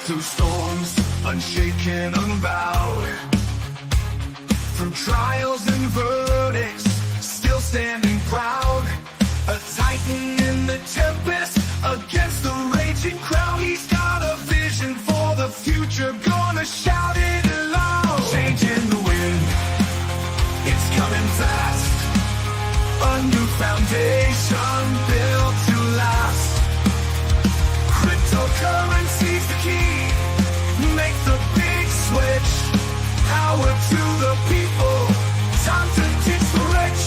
through storms, unshaken, unbowed. Through trials and verdicts, still standing proud. A titan in the tempest, against the raging crowd. He's got a vision for the future, gonna shout it aloud. Change in the wind, it's coming fast. A new foundation built to last. Cryptocurrency's the key, make the big switch. Power to the people, time to teach the rich.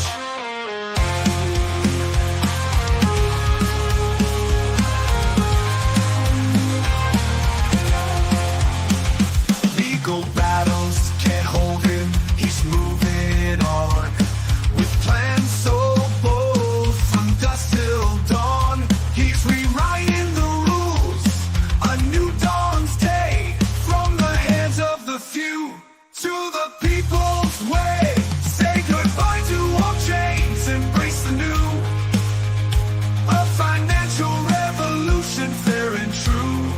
Legal battles can't hold him, he's moving on. With plans so bold, from dusk till dawn. He's rewriting the rules, a new dawn's day. From the hands of the few to the people's way. Say goodbye to all chains, embrace the new. A financial revolution, fair and true.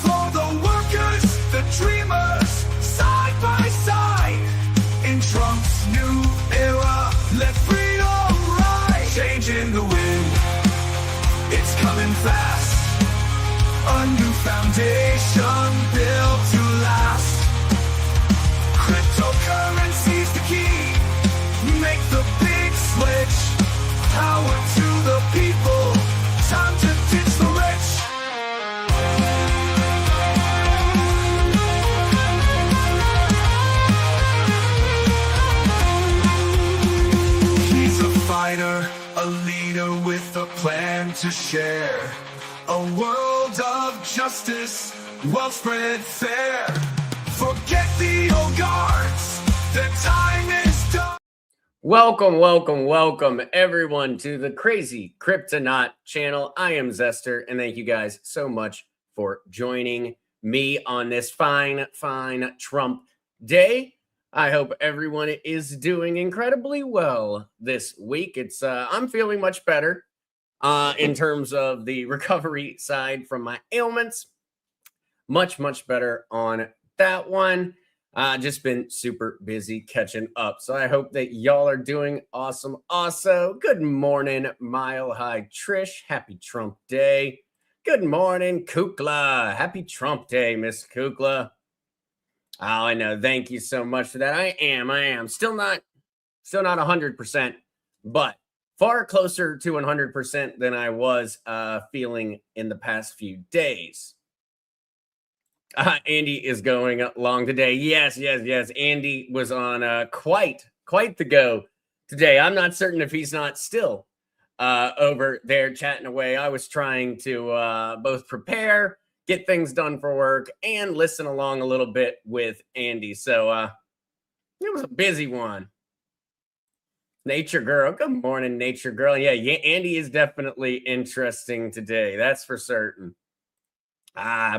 For the workers, the dreamers, side by side. In Trump's new era, let freedom rise. Change in the wind, it's coming fast. A new foundation built to last. Cryptocurrency's the key, make the big switch. Power to the people, time to ditch the rich. He's a fighter, a leader with a plan to share. A world of justice, well spread fair. Forget the old guards, the time is done. Welcome, everyone, to the Crazy Cryptonaut channel. I am Zester, and thank you guys so much for joining me on this fine Trump day. I hope everyone is doing incredibly well this week. I'm feeling much better in terms of the recovery side from my ailments. Much better on that one. Just been super busy catching up. So I hope that y'all are doing awesome. Also, good morning, Mile High Trish. Happy Trump Day. Good morning, Kukla. Happy Trump Day, Miss Kukla. Oh, I know. Thank you so much for that. I am. Still not 100%, but far closer to 100% than I was feeling in the past few days. Andy is going long today. Yes. Andy was on quite the go today. I'm not certain if he's not still over there chatting away. I was trying to both prepare, get things done for work, and listen along a little bit with Andy. So it was a busy one. Nature Girl. Good morning, Nature Girl. Yeah, Andy is definitely interesting today. That's for certain.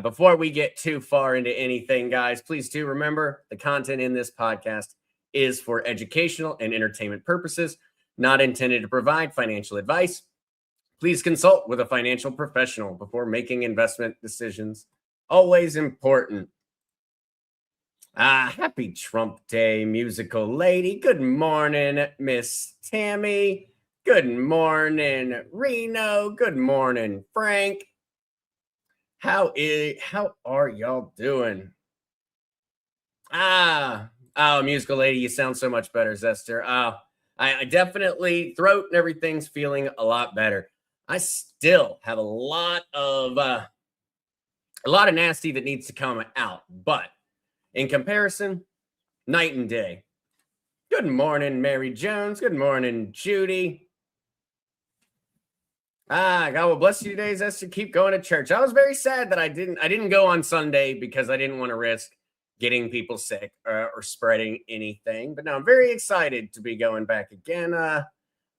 Before we get too far into anything, guys, please do remember the content in this podcast is for educational and entertainment purposes, not intended to provide financial advice. Please consult with a financial professional before making investment decisions. Always important. Happy Trump Day, musical lady. Good morning, Miss Tammy. Good morning, Reno. Good morning, Frank. How are y'all doing? Musical lady, you sound so much better, Zester. I definitely, throat and everything's feeling a lot better. I still have a lot of nasty that needs to come out, but in comparison, night and day. Good morning, Mary Jones. Good morning, Judy. God will bless you today, Zester. Keep going to church. I was very sad that I didn't go on Sunday because I didn't want to risk getting people sick or spreading anything. But now I'm very excited to be going back again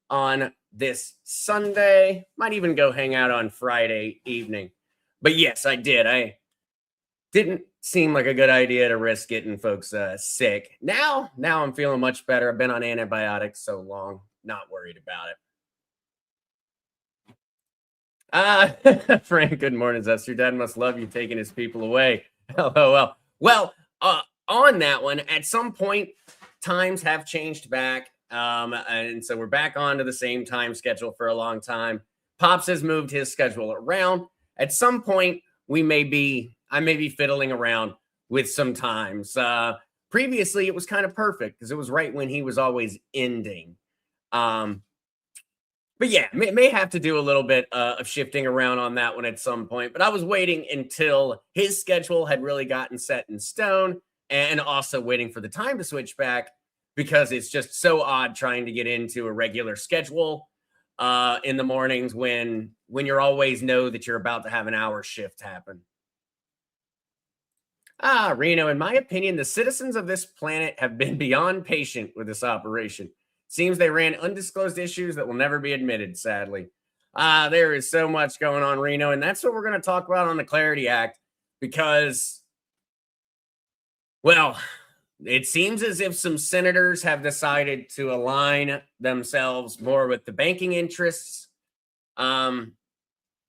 on this Sunday. Might even go hang out on Friday evening. But yes, I did. I didn't seem like a good idea to risk getting folks sick. Now I'm feeling much better. I've been on antibiotics so long, not worried about it. Uh, Frank, good morning, Zest. Your dad must love you taking his people away. LOL. Well, on that one, at some point, times have changed back. And so we're back onto the same time schedule for a long time. Pops has moved his schedule around. At some point, I may be fiddling around with some times. Previously, it was kind of perfect because it was right when he was always ending. But yeah, may have to do a little bit of shifting around on that one at some point. But I was waiting until his schedule had really gotten set in stone, and also waiting for the time to switch back because it's just so odd trying to get into a regular schedule in the mornings when you're always know that you're about to have an hour shift happen. Reno, in my opinion, the citizens of this planet have been beyond patient with this operation. Seems they ran undisclosed issues that will never be admitted, sadly. There is so much going on, Reno, and that's what we're going to talk about on the Clarity Act because, well, it seems as if some senators have decided to align themselves more with the banking interests. Yeah,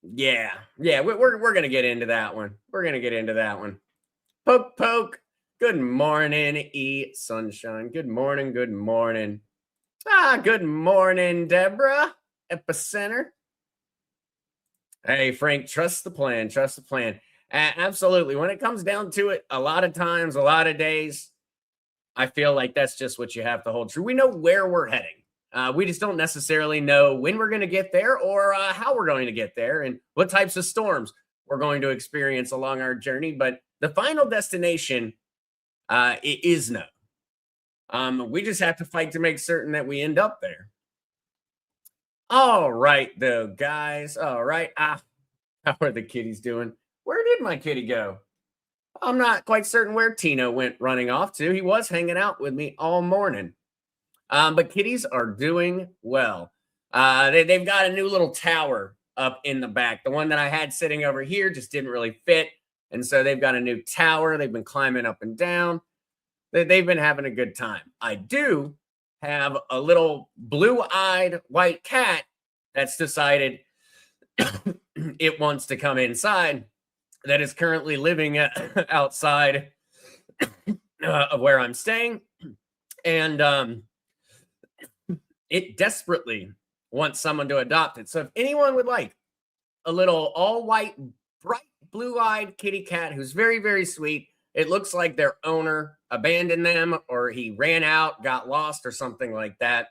we're going to get into that one. We're going to get into that one. Poke, poke. Good morning, E Sunshine. Good morning. Good morning. Good morning, Deborah. Epicenter. Hey, Frank, trust the plan. Trust the plan. Absolutely. When it comes down to it, a lot of times, a lot of days, I feel like that's just what you have to hold true. We know where we're heading. We just don't necessarily know when we're going to get there or how we're going to get there and what types of storms we're going to experience along our journey. But the final destination is known. We just have to fight to make certain that we end up there. All right, though, guys. All right. How are the kitties doing? Where did my kitty go? I'm not quite certain where Tino went running off to. He was hanging out with me all morning. But kitties are doing well. They've got a new little tower up in the back. The one that I had sitting over here just didn't really fit. And so they've got a new tower. They've been climbing up and down. They've been having a good time. I do have a little blue-eyed white cat that's decided it wants to come inside, that is currently living outside of where I'm staying. And it desperately wants someone to adopt it. So if anyone would like a little all-white, bright blue-eyed kitty cat who's very, very sweet, it looks like their owner abandoned them or he ran out, got lost or something like that.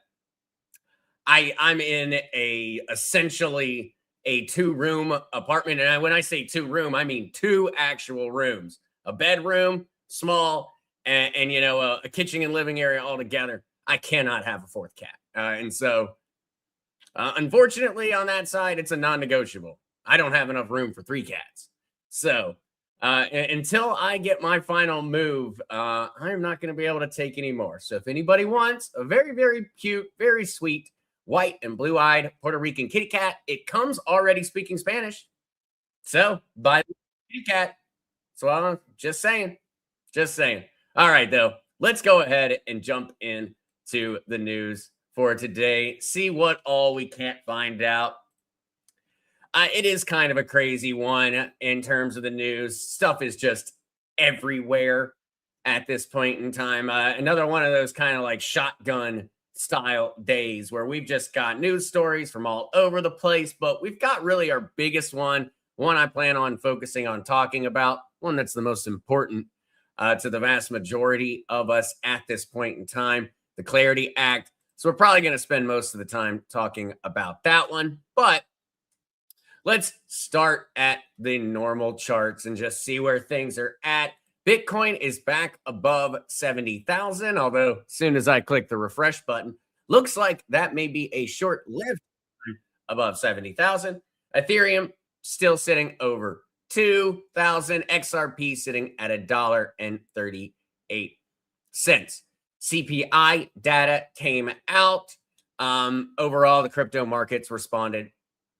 I'm in essentially a 2-room apartment. And when I say 2-room, I mean 2 actual rooms, a bedroom, small, and a kitchen and living area all together. I cannot have a 4th cat. And so, unfortunately, on that side, it's a non-negotiable. I don't have enough room for 3 cats. So, until I get my final move, I'm not going to be able to take any more. So if anybody wants a very, very cute, very sweet, white and blue-eyed Puerto Rican kitty cat, it comes already speaking Spanish. So buy the kitty cat. So just saying. All right, though, let's go ahead and jump into the news for today. See what all we can't find out. It is kind of a crazy one in terms of the news. Stuff is just everywhere at this point in time. Another one of those kind of like shotgun style days where we've just got news stories from all over the place, but we've got really our biggest one I plan on focusing on talking about, one that's the most important to the vast majority of us at this point in time, the Clarity Act. So we're probably going to spend most of the time talking about that one, but let's start at the normal charts and just see where things are at. Bitcoin is back above 70,000, although as soon as I click the refresh button, looks like that may be a short-lived above 70,000. Ethereum still sitting over 2,000. XRP sitting at $1.38. CPI data came out. Overall, the crypto markets responded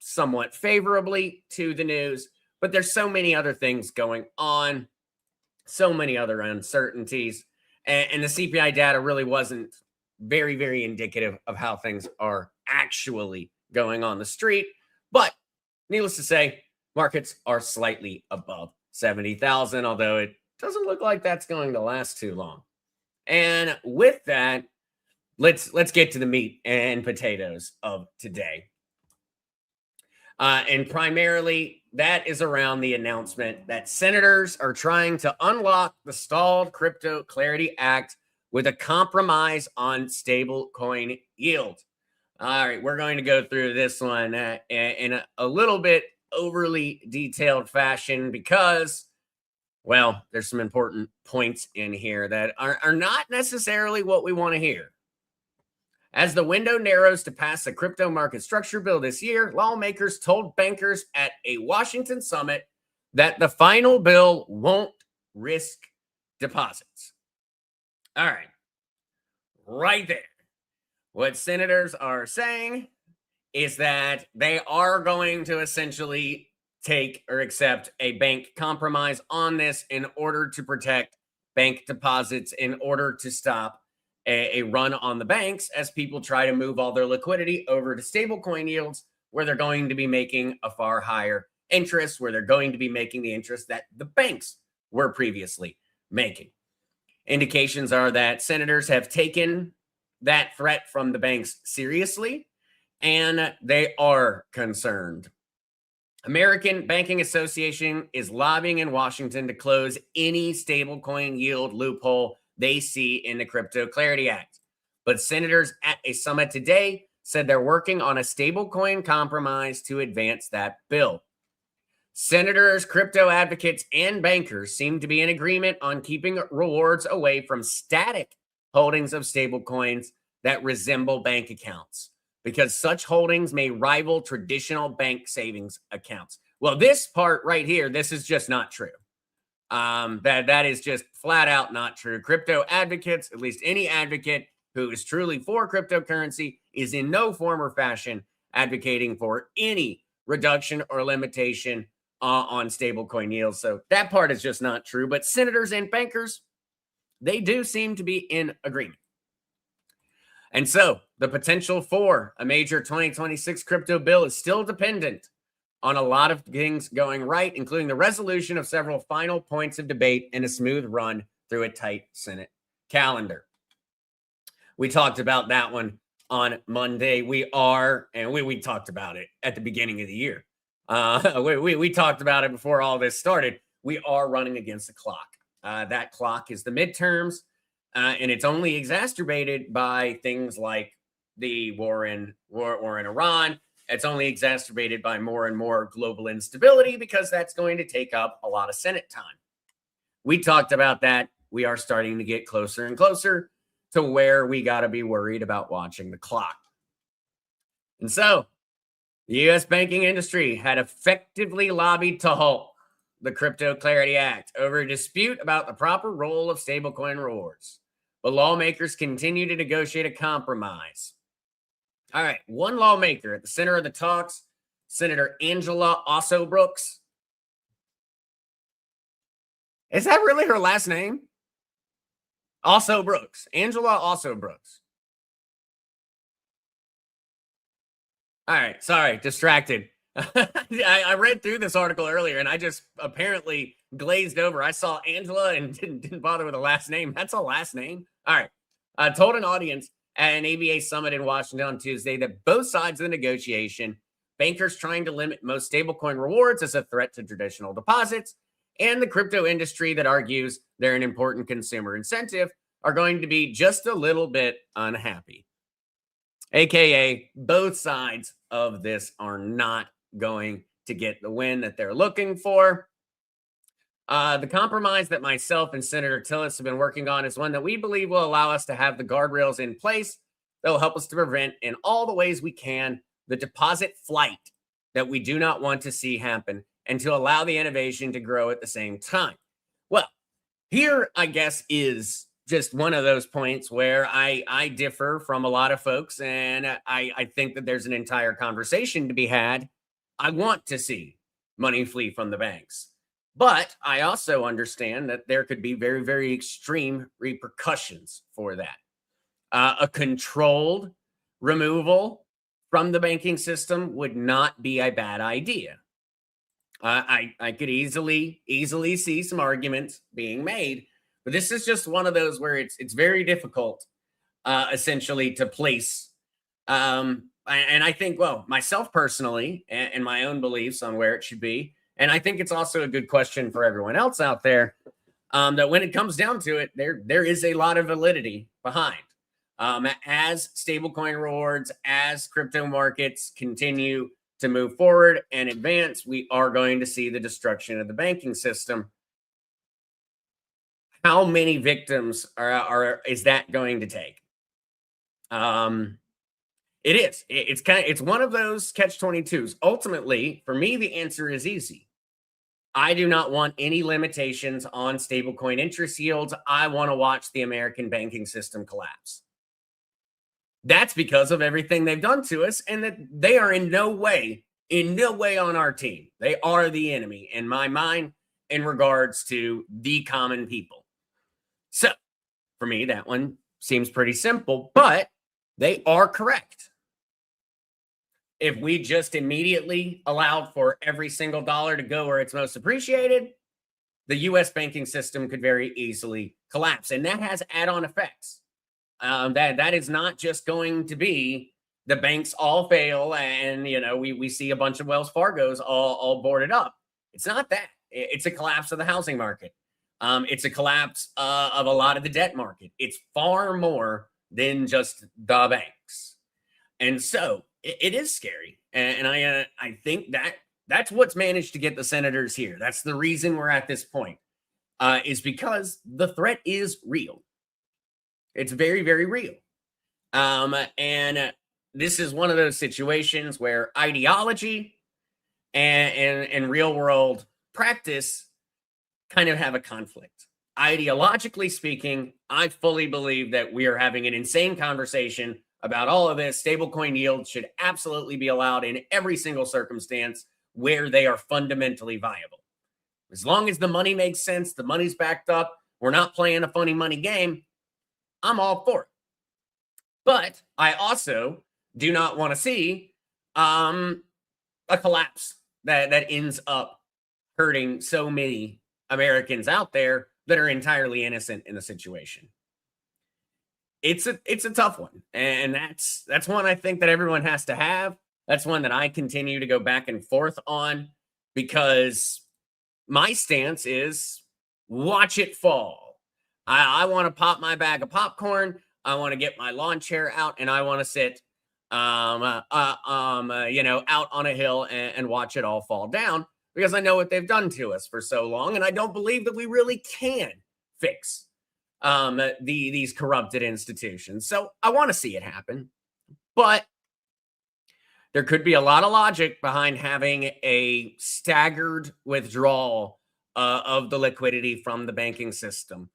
somewhat favorably to the news, but there's so many other things going on, so many other uncertainties, and the CPI data really wasn't very, very indicative of how things are actually going on the street. But needless to say, markets are slightly above 70,000, although it doesn't look like that's going to last too long. And with that, let's get to the meat and potatoes of today. And primarily, that is around the announcement that senators are trying to unlock the stalled Crypto Clarity Act with a compromise on stablecoin yield. All right, we're going to go through this one in a little bit overly detailed fashion because, well, there's some important points in here that are not necessarily what we want to hear. As the window narrows to pass a crypto market structure bill this year, lawmakers told bankers at a Washington summit that the final bill won't risk deposits. All right, right there. What senators are saying is that they are going to essentially take or accept a bank compromise on this in order to protect bank deposits, in order to stop a run on the banks as people try to move all their liquidity over to stablecoin yields, where they're going to be making a far higher interest, where they're going to be making the interest that the banks were previously making. Indications are that senators have taken that threat from the banks seriously, and they are concerned. American Banking Association is lobbying in Washington to close any stablecoin yield loophole they see in the Crypto Clarity Act. But senators at a summit today said they're working on a stablecoin compromise to advance that bill. Senators, crypto advocates, and bankers seem to be in agreement on keeping rewards away from static holdings of stablecoins that resemble bank accounts, because such holdings may rival traditional bank savings accounts. Well, this part right here, this is just not true. That is just flat out not true. Crypto advocates, at least any advocate who is truly for cryptocurrency, is in no form or fashion advocating for any reduction or limitation on stablecoin yields. So that part is just not true. But senators and bankers, they do seem to be in agreement. And so the potential for a major 2026 crypto bill is still dependent on a lot of things going right, including the resolution of several final points of debate and a smooth run through a tight Senate calendar. We talked about that one on Monday. We talked about it at the beginning of the year. We talked about it before all this started. We are running against the clock. That clock is the midterms, and it's only exacerbated by things like the war in Iran. It's only exacerbated by more and more global instability, because that's going to take up a lot of Senate time. We talked about that. We are starting to get closer and closer to where we got to be worried about watching the clock. And so the U.S. banking industry had effectively lobbied to halt the Crypto Clarity Act over a dispute about the proper role of stablecoin rewards. But lawmakers continue to negotiate a compromise. All right, one lawmaker at the center of the talks, Senator Angela Brooks. Is that really her last name? Brooks. Angela Brooks. All right, sorry, distracted. I read through this article earlier and I just apparently glazed over. I saw Angela and didn't bother with a last name. That's a last name. All right. I told an audience at an ABA summit in Washington on Tuesday that both sides of the negotiation, bankers trying to limit most stablecoin rewards as a threat to traditional deposits, and the crypto industry that argues they're an important consumer incentive, are going to be just a little bit unhappy. AKA, both sides of this are not going to get the win that they're looking for. The compromise that myself and Senator Tillis have been working on is one that we believe will allow us to have the guardrails in place that will help us to prevent, in all the ways we can, the deposit flight that we do not want to see happen, and to allow the innovation to grow at the same time. Well, here, I guess, is just one of those points where I differ from a lot of folks, and I think that there's an entire conversation to be had. I want to see money flee from the banks. But I also understand that there could be very, very extreme repercussions for that. A controlled removal from the banking system would not be a bad idea. I could easily see some arguments being made, but this is just one of those where it's very difficult, essentially, to place. And I think, well, myself personally, and my own beliefs on where it should be, and I think it's also a good question for everyone else out there, that when it comes down to it, there is a lot of validity behind. As stablecoin rewards, as crypto markets continue to move forward and advance, we are going to see the destruction of the banking system. How many victims is that going to take? It is. It's one of those catch-22s. Ultimately, for me, the answer is easy. I do not want any limitations on stablecoin interest yields. I want to watch the American banking system collapse. That's because of everything they've done to us, and that they are in no way on our team. They are the enemy, in my mind, in regards to the common people. So, for me, that one seems pretty simple, but they are correct. If we just immediately allowed for every single dollar to go where it's most appreciated, the U.S. banking system could very easily collapse, and that has add-on effects. That is not just going to be the banks all fail and we see a bunch of Wells Fargos all boarded up. It's not that. It's a collapse of the housing market. It's a collapse of a lot of the debt market. It's far more than just the banks, and so it is scary. And I think that's what's managed to get the senators here. That's the reason we're at this point, is because the threat is real. It's very, very real. And this is one of those situations where ideology and real world practice kind of have a conflict. Ideologically speaking, I fully believe that we are having an insane conversation about all of this. Stablecoin yields should absolutely be allowed in every single circumstance where they are fundamentally viable. As long as the money makes sense, the money's backed up, we're not playing a funny money game, I'm all for it. But I also do not want to see a collapse that ends up hurting so many Americans out there that are entirely innocent in the situation. It's a tough one, and that's one I think that everyone has to have. That's one that I continue to go back and forth on, because my stance is watch it fall. I want to pop my bag of popcorn. I want to get my lawn chair out, and I want to sit, out on a hill and watch it all fall down, because I know what they've done to us for so long, and I don't believe that we really can fix these corrupted institutions. So I want to see it happen, but there could be a lot of logic behind having a staggered withdrawal of the liquidity from the banking system.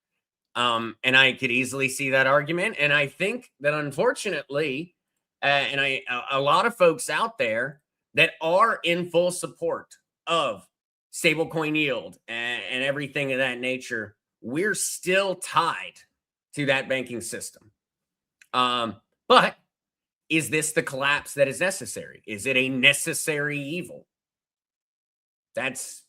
And I could easily see that argument. And I think that, unfortunately, a lot of folks out there that are in full support of stablecoin yield and everything of that nature, we're still tied to that banking system. But is this the collapse that is necessary? Is it a necessary evil? That's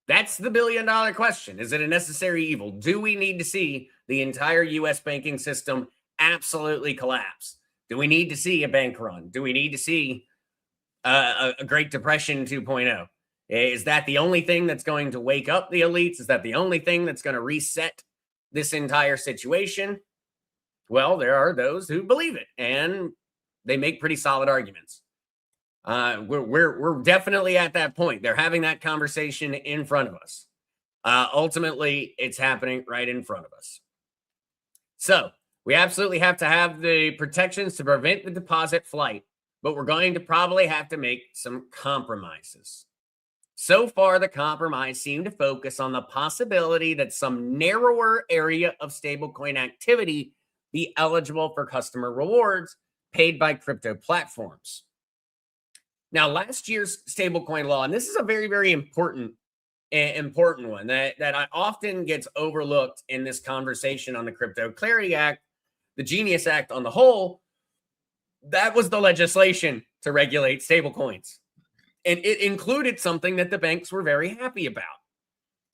the billion-dollar question. Is it a necessary evil? Do we need to see the entire U.S. banking system absolutely collapse? Do we need to see a bank run? Do we need to see a Great Depression 2.0? Is that the only thing that's going to wake up the elites? Is that the only thing that's going to reset this entire situation? Well, there are those who believe it, and they make pretty solid arguments. We're definitely at that point. They're having that conversation in front of us. Ultimately, it's happening right in front of us. So we absolutely have to have the protections to prevent the deposit flight, but we're going to probably have to make some compromises. So far, the compromise seemed to focus on the possibility that some narrower area of stablecoin activity be eligible for customer rewards paid by crypto platforms. Now, last year's stablecoin law, and this is a very, very important one that often gets overlooked in this conversation on the Crypto Clarity Act, the Genius Act on the whole. That was the legislation to regulate stablecoins. And it included something that the banks were very happy about.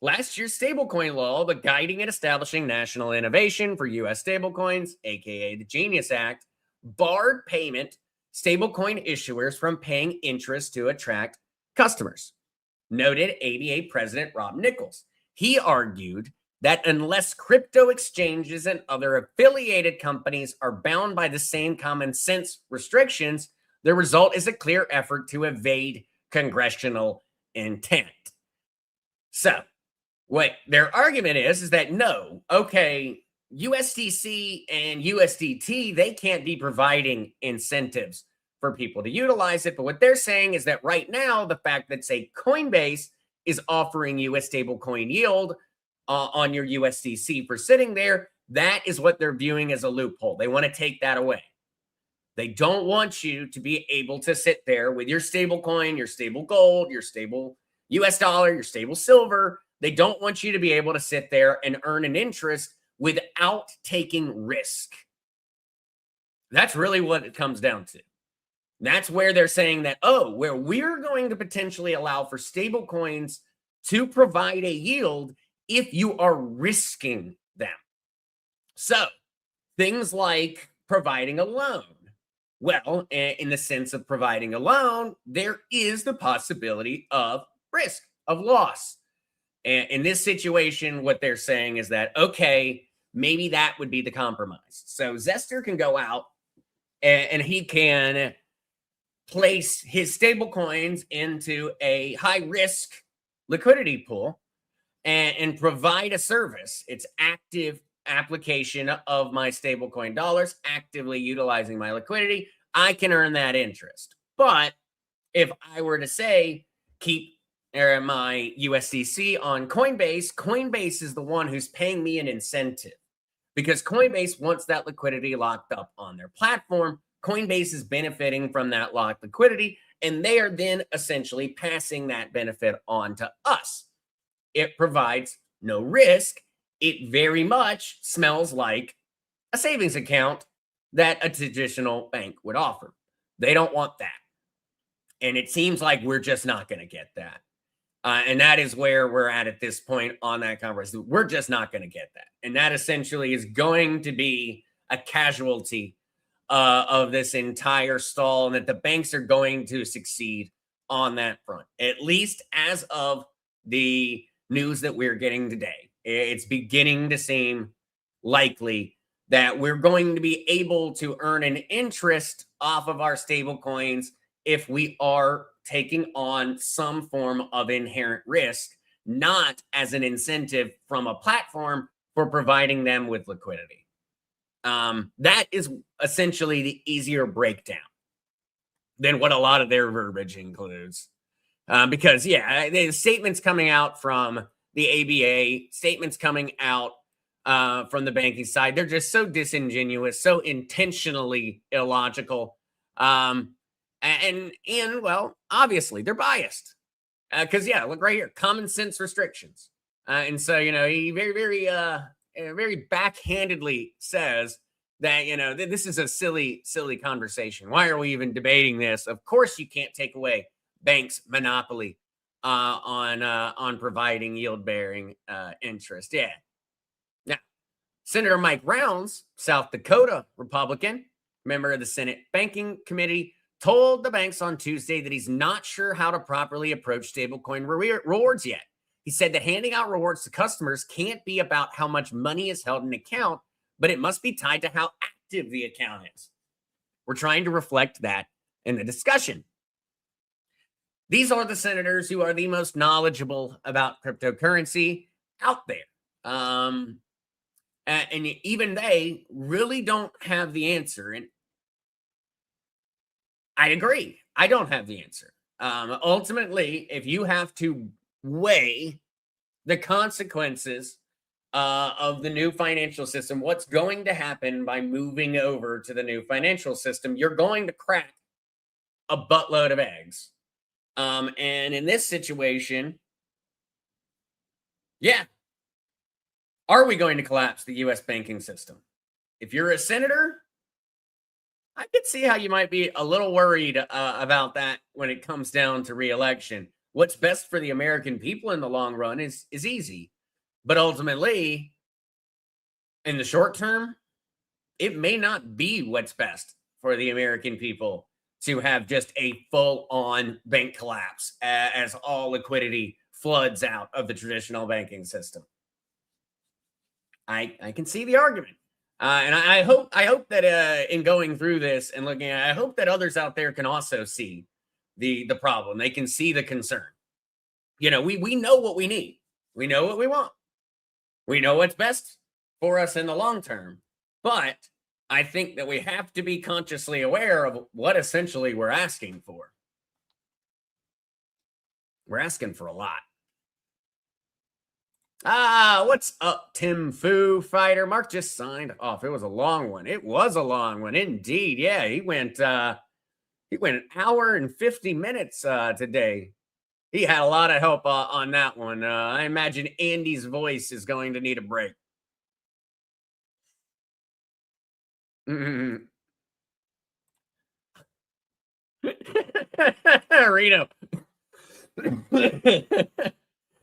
Last year's stablecoin law, the Guiding and Establishing National Innovation for U.S. Stablecoins, aka the Genius Act, barred payment stablecoin issuers from paying interest to attract customers, noted ABA President Rob Nichols. He argued that unless crypto exchanges and other affiliated companies are bound by the same common sense restrictions, the result is a clear effort to evade congressional intent. So, what their argument is that no, okay, USDC and USDT, they can't be providing incentives for people to utilize it. But what they're saying is that right now, the fact that, say, Coinbase is offering you a stablecoin yield on your USDC for sitting there, that is what they're viewing as a loophole. They want to take that away. They don't want you to be able to sit there with your stable coin, your stable gold, your stable US dollar, your stable silver. They don't want you to be able to sit there and earn an interest without taking risk. That's really what it comes down to. That's where they're saying that, oh, where we're going to potentially allow for stable coins to provide a yield if you are risking them. So things like providing a loan. Well, in the sense of providing a loan, there is the possibility of risk, of loss. And in this situation, what they're saying is that, okay, maybe that would be the compromise. So Zester can go out and he can place his stable coins into a high risk liquidity pool and provide a service. It's active application of my stablecoin dollars, actively utilizing my liquidity. I can earn that interest. But if I were to say, keep my USDC on Coinbase, Coinbase is the one who's paying me an incentive because Coinbase wants that liquidity locked up on their platform. Coinbase is benefiting from that locked liquidity, and they are then essentially passing that benefit on to us. It provides no risk. It very much smells like a savings account that a traditional bank would offer. They don't want that. And it seems like we're just not going to get that. And that is where we're at this point on that conversation. We're just not going to get that. And that essentially is going to be a casualty of this entire stall, and that the banks are going to succeed on that front, at least as of the news that we're getting today. It's beginning to seem likely that we're going to be able to earn an interest off of our stable coins if we are taking on some form of inherent risk, not as an incentive from a platform for providing them with liquidity. That is essentially the easier breakdown than what a lot of their verbiage includes. Because, yeah, the statements coming out from the ABA, statements coming out from the banking side, they're just so disingenuous, so intentionally illogical. And well, obviously they're biased because yeah, look right here, common sense restrictions. And so, he very backhandedly says that, this is a silly conversation. Why are we even debating this? Of course, you can't take away banks' monopoly on providing yield-bearing interest. Yeah. Now, Senator Mike Rounds, South Dakota Republican, member of the Senate Banking Committee, told the banks on Tuesday that he's not sure how to properly approach stablecoin rewards yet. He said that handing out rewards to customers can't be about how much money is held in an account, but it must be tied to how active the account is. We're trying to reflect that in the discussion. These are the senators who are the most knowledgeable about cryptocurrency out there. And even they really don't have the answer. And I agree. I don't have the answer. Ultimately, if you have to weigh the consequences of the new financial system, what's going to happen by moving over to the new financial system, you're going to crack a buttload of eggs. And in this situation, yeah, are we going to collapse the U.S. banking system? If you're a senator, I could see how you might be a little worried about that when it comes down to reelection. What's best for the American people in the long run is easy, but ultimately, in the short term, it may not be what's best for the American people to have just a full-on bank collapse as all liquidity floods out of the traditional banking system. I can see the argument. And I hope that in going through this and looking at it, I hope that others out there can also see the problem. They can see the concern. You know, we know what we need. We know what we want. We know what's best for us in the long term. But I think that we have to be consciously aware of what essentially we're asking for. We're asking for a lot. What's up, Tim Fu Fighter? Mark just signed off. It was a long one. It was a long one indeed. Yeah, he went an hour and 50 minutes today. He had a lot of help on that one. I imagine Andy's voice is going to need a break. Reno.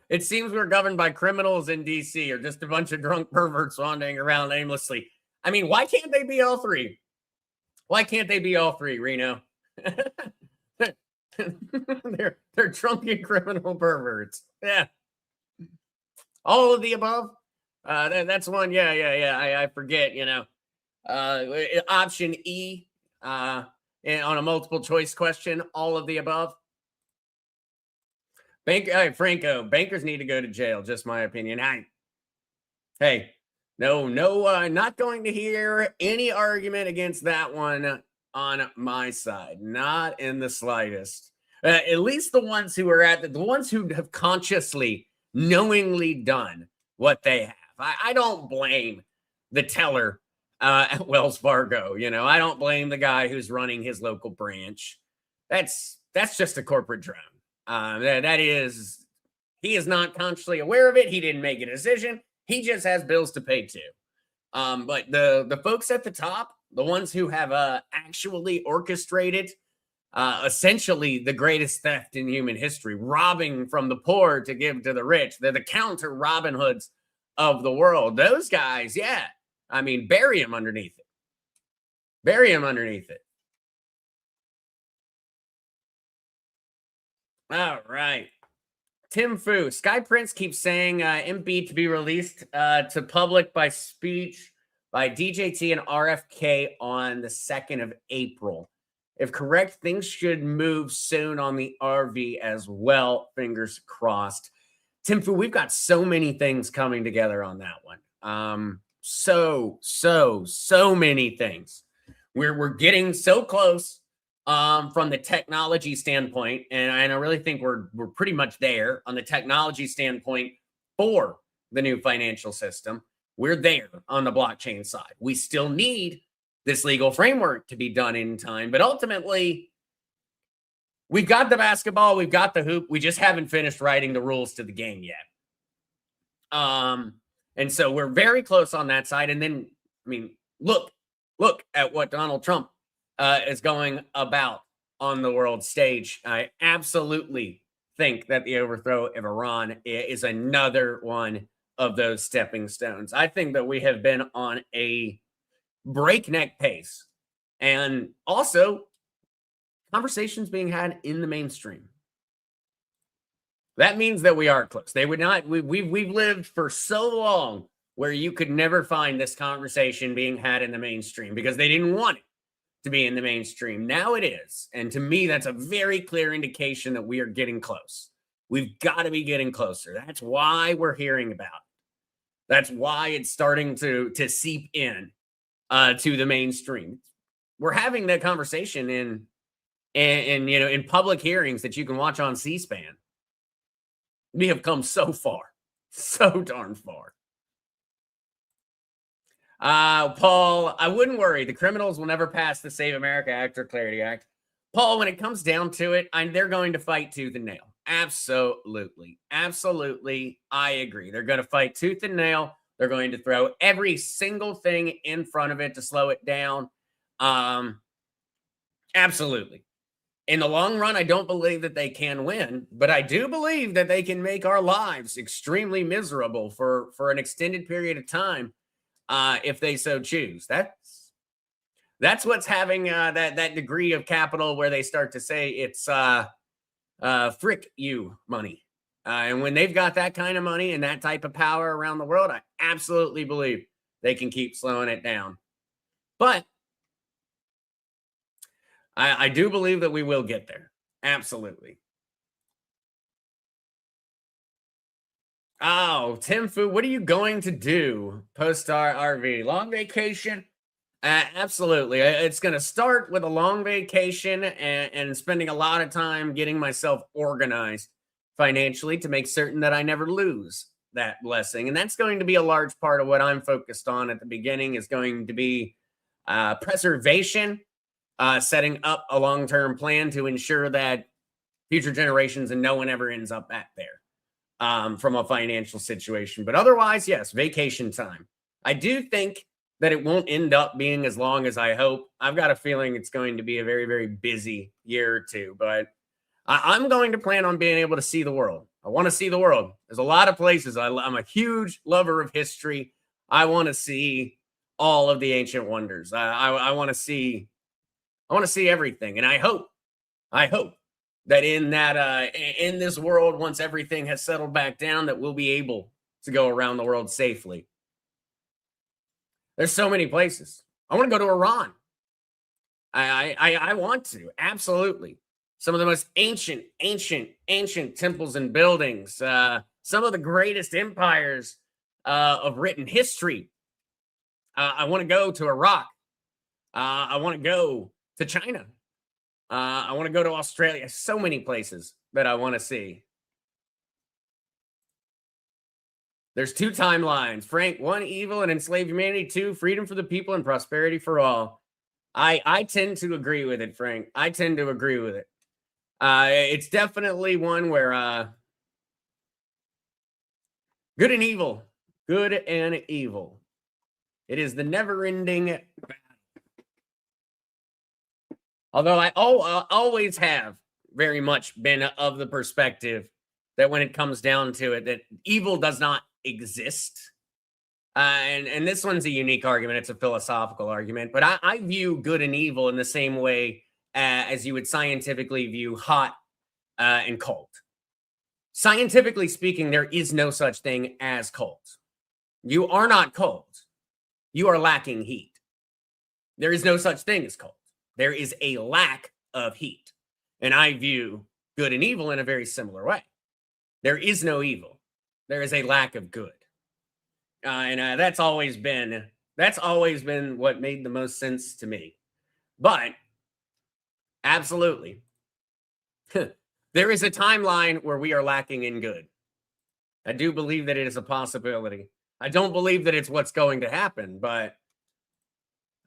It seems we're governed by criminals in DC or just a bunch of drunk perverts wandering around aimlessly. I mean, why can't they be all three? Why can't they be all three, Reno? they're drunken criminal perverts. Yeah. All of the above. That's one. Yeah. I forget, you know. Option E on a multiple choice question, all of the above. Franco, bankers need to go to jail, just my opinion. Hey, no, not going to hear any argument against that one on my side. Not in the slightest. At least the ones who are the ones who have consciously, knowingly done what they have. I don't blame the teller at Wells Fargo. You know, I don't blame the guy who's running his local branch. That's just a corporate drone. He is not consciously aware of it. He didn't make a decision. He just has bills to pay too. But the folks at the top, the ones who have actually orchestrated essentially the greatest theft in human history, robbing from the poor to give to the rich, they're the counter Robin Hoods of the world. Those guys, yeah. I mean, bury them underneath it. Bury them underneath it. All right. Tim Fu, Sky Prince keeps saying MB to be released to public by speech by DJT and RFK on the 2nd of April. If correct, things should move soon on the RV as well. Fingers crossed. Tim Fu, we've got so many things coming together on that one. So many things. We're getting so close. From the technology standpoint, and I really think we're pretty much there on the technology standpoint for the new financial system. We're there on the blockchain side. We still need this legal framework to be done in time, but ultimately, we've got the basketball, we've got the hoop, we just haven't finished writing the rules to the game yet. And so we're very close on that side. And then, I mean, look at what Donald Trump is going about on the world stage. I absolutely think that the overthrow of Iran is another one of those stepping stones. I think that we have been on a breakneck pace, and also conversations being had in the mainstream. That means that we are close. They would not. We've lived for so long where you could never find this conversation being had in the mainstream because they didn't want it to be in the mainstream. Now it is. And to me, that's a very clear indication that we are getting close. We've got to be getting closer. That's why we're hearing about it. That's why it's starting to seep in to the mainstream. We're having that conversation in public hearings that you can watch on C-SPAN. We have come so far, so darn far. Paul, I wouldn't worry. The criminals will never pass the Save America Act or Clarity Act. Paul, when it comes down to it, they're going to fight tooth and nail. Absolutely. Absolutely. I agree. They're going to fight tooth and nail. They're going to throw every single thing in front of it to slow it down. Absolutely. In the long run, I don't believe that they can win, but I do believe that they can make our lives extremely miserable for an extended period of time, if they so choose. That's what's having that degree of capital where they start to say it's frick you money. And when they've got that kind of money and that type of power around the world, I absolutely believe they can keep slowing it down. But I do believe that we will get there. Absolutely. Oh, Tim Fu, what are you going to do post our RV? Long vacation? Absolutely. It's going to start with a long vacation and spending a lot of time getting myself organized financially to make certain that I never lose that blessing. And that's going to be a large part of what I'm focused on at the beginning is going to be preservation, setting up a long-term plan to ensure that future generations and no one ever ends up back there from a financial situation. But otherwise, yes, vacation time. I do think that it won't end up being as long as I hope. I've got a feeling it's going to be a very, very busy year or two, but I'm going to plan on being able to see the world. I want to see the world. There's a lot of places. I'm a huge lover of history. I want to see all of the ancient wonders. I want to see. I want to see everything, and I hope that in this world, once everything has settled back down, that we'll be able to go around the world safely. There's so many places. I want to go to Iran. I want to absolutely. Some of the most ancient temples and buildings. Some of the greatest empires of written history. I want to go to Iraq. I want to go to China. I want to go to Australia. So many places that I want to see. There's two timelines. Frank, one, evil and enslaved humanity. Two, freedom for the people and prosperity for all. I tend to agree with it, Frank. I tend to agree with it. It's definitely one where good and evil. Good and evil. It is the never-ending battle. Although I always have very much been of the perspective that when it comes down to it, that evil does not exist. And this one's a unique argument. It's a philosophical argument. But I view good and evil in the same way as you would scientifically view hot and cold. Scientifically speaking, there is no such thing as cold. You are not cold. You are lacking heat. There is no such thing as cold. There is a lack of heat. And I view good and evil in a very similar way. There is no evil. There is a lack of good. And that's always been what made the most sense to me. But absolutely, there is a timeline where we are lacking in good. I do believe that it is a possibility. I don't believe that it's what's going to happen, but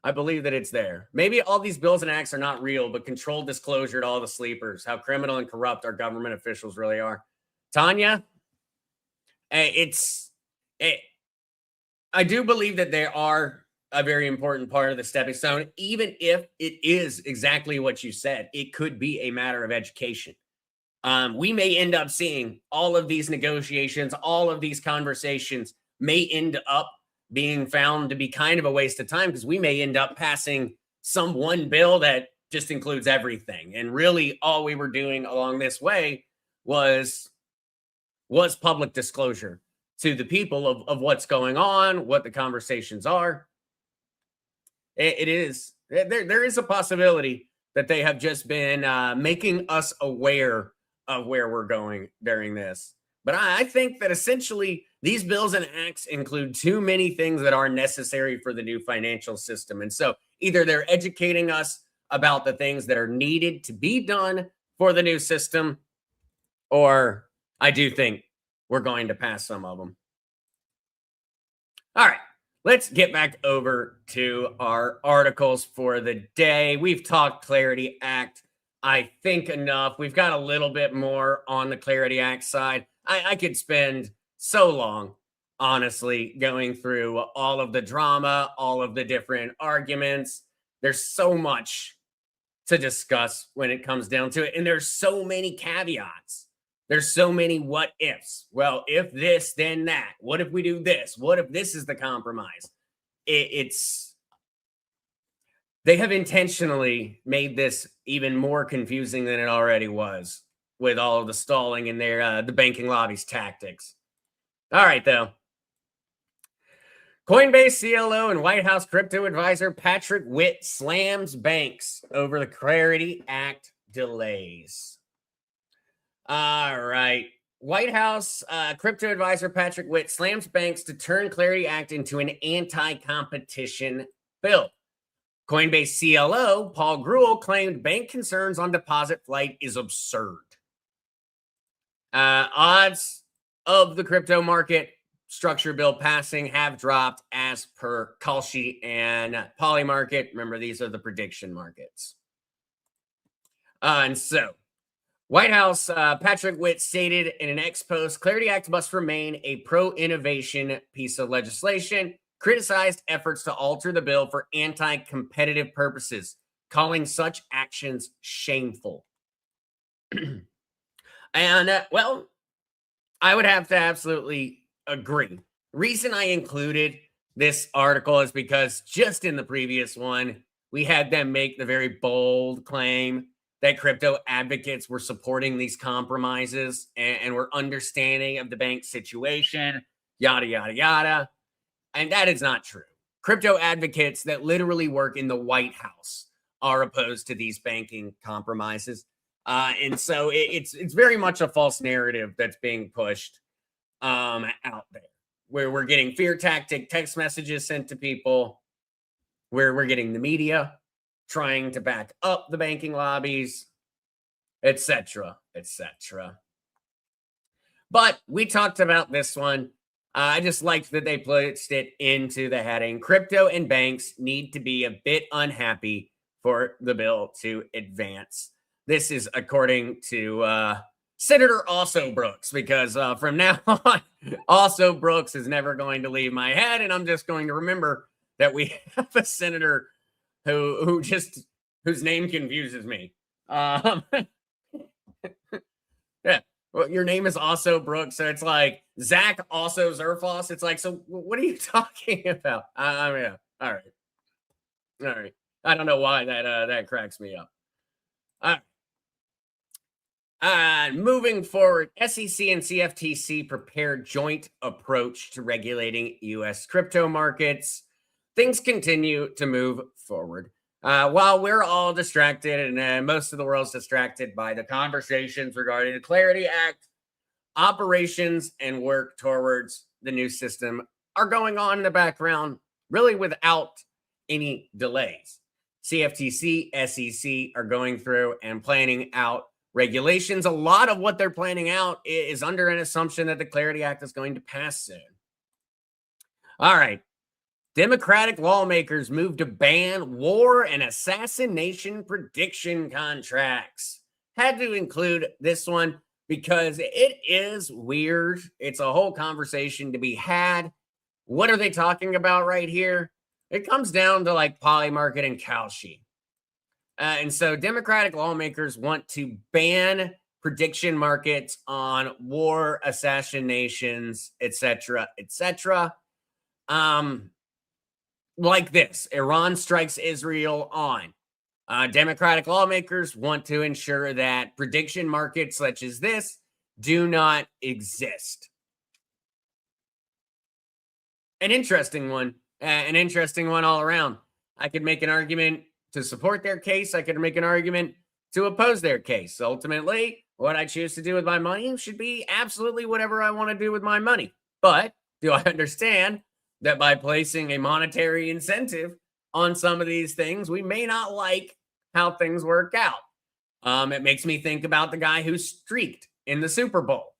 I believe that it's there. Maybe all these bills and acts are not real, but controlled disclosure to all the sleepers, how criminal and corrupt our government officials really are. Tanya, I do believe that they are a very important part of the stepping stone, even if it is exactly what you said. It could be a matter of education. We may end up seeing all of these negotiations, all of these conversations may end up being found to be kind of a waste of time because we may end up passing some one bill that just includes everything. And really all we were doing along this way was public disclosure to the people of what's going on, what the conversations are. There is a possibility that they have just been making us aware of where we're going during this. But I think that essentially these bills and acts include too many things that are necessary for the new financial system. And so either they're educating us about the things that are needed to be done for the new system, or I do think we're going to pass some of them. All right, let's get back over to our articles for the day. We've talked Clarity Act, I think, enough. We've got a little bit more on the Clarity Act side. I could spend so long, honestly, going through all of the drama, all of the different arguments. There's so much to discuss when it comes down to it. And there's so many caveats. There's so many what ifs. Well, if this, then that. What if we do this? What if this is the compromise? They have intentionally made this even more confusing than it already was with all of the stalling and the banking lobby's tactics. All right, though. Coinbase CLO and White House crypto advisor Patrick Witt slams banks over the Clarity Act delays. All right. White House crypto advisor Patrick Witt slams banks to turn Clarity Act into an anti-competition bill. Coinbase CLO Paul Grewal claimed bank concerns on deposit flight is absurd. Odds of the crypto market structure bill passing have dropped as per Kalshi and Polymarket. Remember, these are the prediction markets. And so, White House Patrick Witt stated in an ex post, Clarity Act must remain a pro-innovation piece of legislation, criticized efforts to alter the bill for anti-competitive purposes, calling such actions shameful. And, well, I would have to absolutely agree. Reason I included this article is because just in the previous one, we had them make the very bold claim that crypto advocates were supporting these compromises and were understanding of the bank situation, yada, yada, yada. And that is not true. Crypto advocates that literally work in the White House are opposed to these banking compromises. And so it's very much a false narrative that's being pushed out there, where we're getting fear tactic text messages sent to people, where we're getting the media trying to back up the banking lobbies, etc., etc. But we talked about this one. I just liked that they placed it into the heading. Crypto and banks need to be a bit unhappy for the bill to advance. This is according to Senator Also Brooks, because from now on, Also Brooks is never going to leave my head, and I'm just going to remember that we have a senator whose name confuses me. Yeah, well, your name is Also Brooks, so it's like Zach Also Zerfoss. It's like, so what are you talking about? Yeah, all right. I don't know why that cracks me up. All right. Moving forward, SEC and CFTC prepared joint approach to regulating U.S. crypto markets. Things continue to move forward. While we're all distracted and most of the world's distracted by the conversations regarding the Clarity Act, operations and work towards the new system are going on in the background, really without any delays. CFTC, SEC are going through and planning out regulations. A lot of what they're planning out is under an assumption that the Clarity Act is going to pass soon. All right. Democratic lawmakers move to ban war and assassination prediction contracts. Had to include this one because it is weird. It's a whole conversation to be had. What are they talking about right here? It comes down to like Polymarket and Kalshi. And so Democratic lawmakers want to ban prediction markets on war, assassinations, etc., etc. Like this, Iran strikes Israel on. Democratic lawmakers want to ensure that prediction markets such as this do not exist. An interesting one all around. I could make an argument to support their case. I could make an argument to oppose their case. Ultimately, what I choose to do with my money should be absolutely whatever I want to do with my money. But do I understand that by placing a monetary incentive on some of these things, we may not like how things work out? It makes me think about the guy who streaked in the Super Bowl.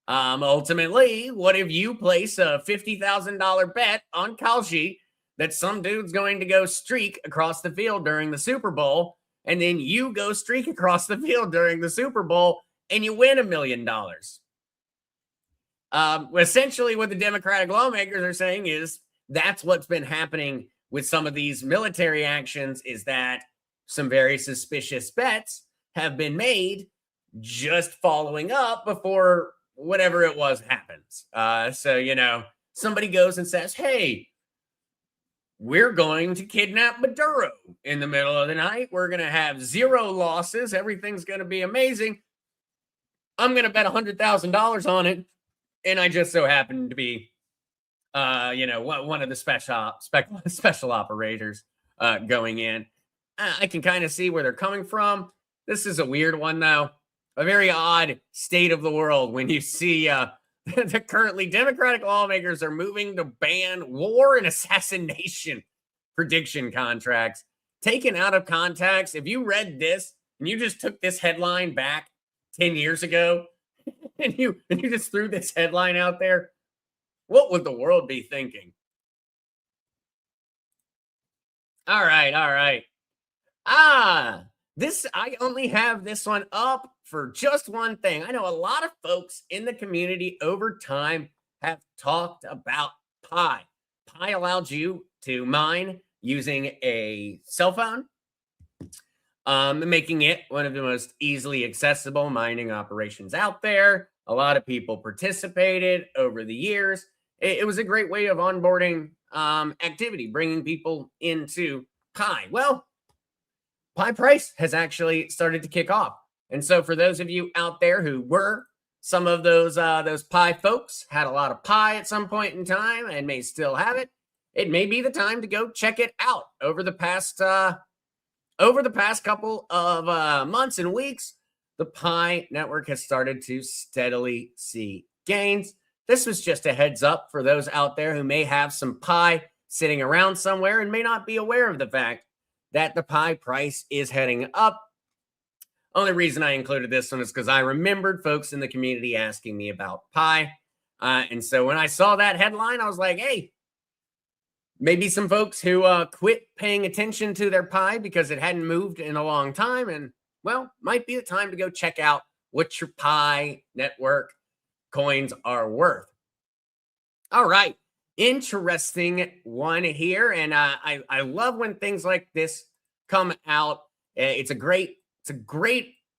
Ultimately, what if you place a $50,000 bet on Kalshi that some dude's going to go streak across the field during the Super Bowl, and then you go streak across the field during the Super Bowl and you win $1 million? Essentially, what the Democratic lawmakers are saying is that's what's been happening with some of these military actions, is that some very suspicious bets have been made just following up before whatever it was happens. So, somebody goes and says, hey, we're going to kidnap Maduro in the middle of the night. We're going to have 0 losses. Everything's going to be amazing. I'm going to bet $100,000 on it. And I just so happen to be, one of the special operators going in. I can kind of see where they're coming from. This is a weird one, though. A very odd state of the world when you see the currently Democratic lawmakers are moving to ban war and assassination prediction contracts. Taken out of context, if you read this and you just took this headline back 10 years ago and you just threw this headline out there, what would the world be thinking? All right. I only have this one up for just one thing. I know a lot of folks in the community over time have talked about Pi. Pi allowed you to mine using a cell phone, making it one of the most easily accessible mining operations out there. A lot of people participated over the years. It was a great way of onboarding activity, bringing people into Pi. Well, Pi price has actually started to kick off. And so for those of you out there who were some of those Pi folks, had a lot of Pi at some point in time and may still have it, it may be the time to go check it out. Over the past couple of months and weeks, the Pi network has started to steadily see gains. This was just a heads up for those out there who may have some Pi sitting around somewhere and may not be aware of the fact that the Pi price is heading up. Only reason I included this one is because I remembered folks in the community asking me about Pi. And so when I saw that headline, I was like, hey, maybe some folks who quit paying attention to their Pi because it hadn't moved in a long time. And, well, might be the time to go check out what your Pi network coins are worth. All right. Interesting one here. And I love when things like this come out. It's a great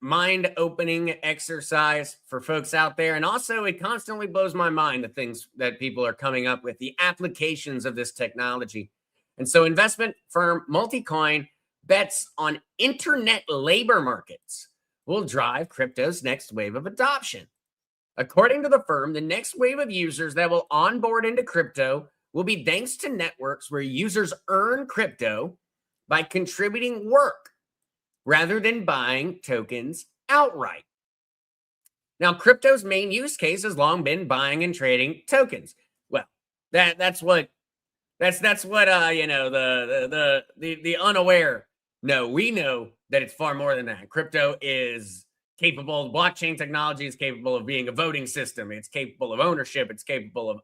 mind-opening exercise for folks out there. And also, it constantly blows my mind the things that people are coming up with, the applications of this technology. And so investment firm Multicoin bets on internet labor markets will drive crypto's next wave of adoption. According to the firm, the next wave of users that will onboard into crypto will be thanks to networks where users earn crypto by contributing work rather than buying tokens outright. Now, crypto's main use case has long been buying and trading tokens. Well, that's what the unaware know. We know that it's far more than that. Crypto is capable, blockchain technology is capable of being a voting system. It's capable of ownership. It's capable of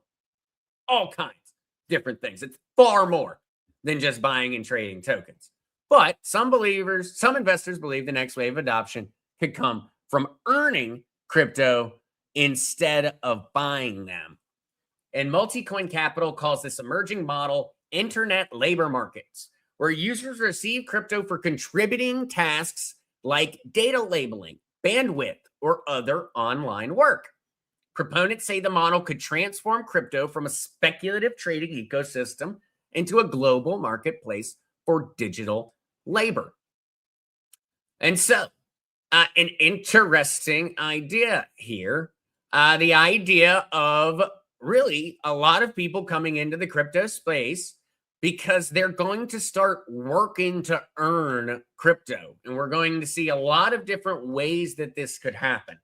all kinds of different things. It's far more than just buying and trading tokens. But some investors believe the next wave of adoption could come from earning crypto instead of buying them. And Multicoin Capital calls this emerging model internet labor markets, where users receive crypto for contributing tasks like data labeling, bandwidth, or other online work. Proponents say the model could transform crypto from a speculative trading ecosystem into a global marketplace for digital labor. And so, an interesting idea here. The idea of really a lot of people coming into the crypto space because they're going to start working to earn crypto. And we're going to see a lot of different ways that this could happen.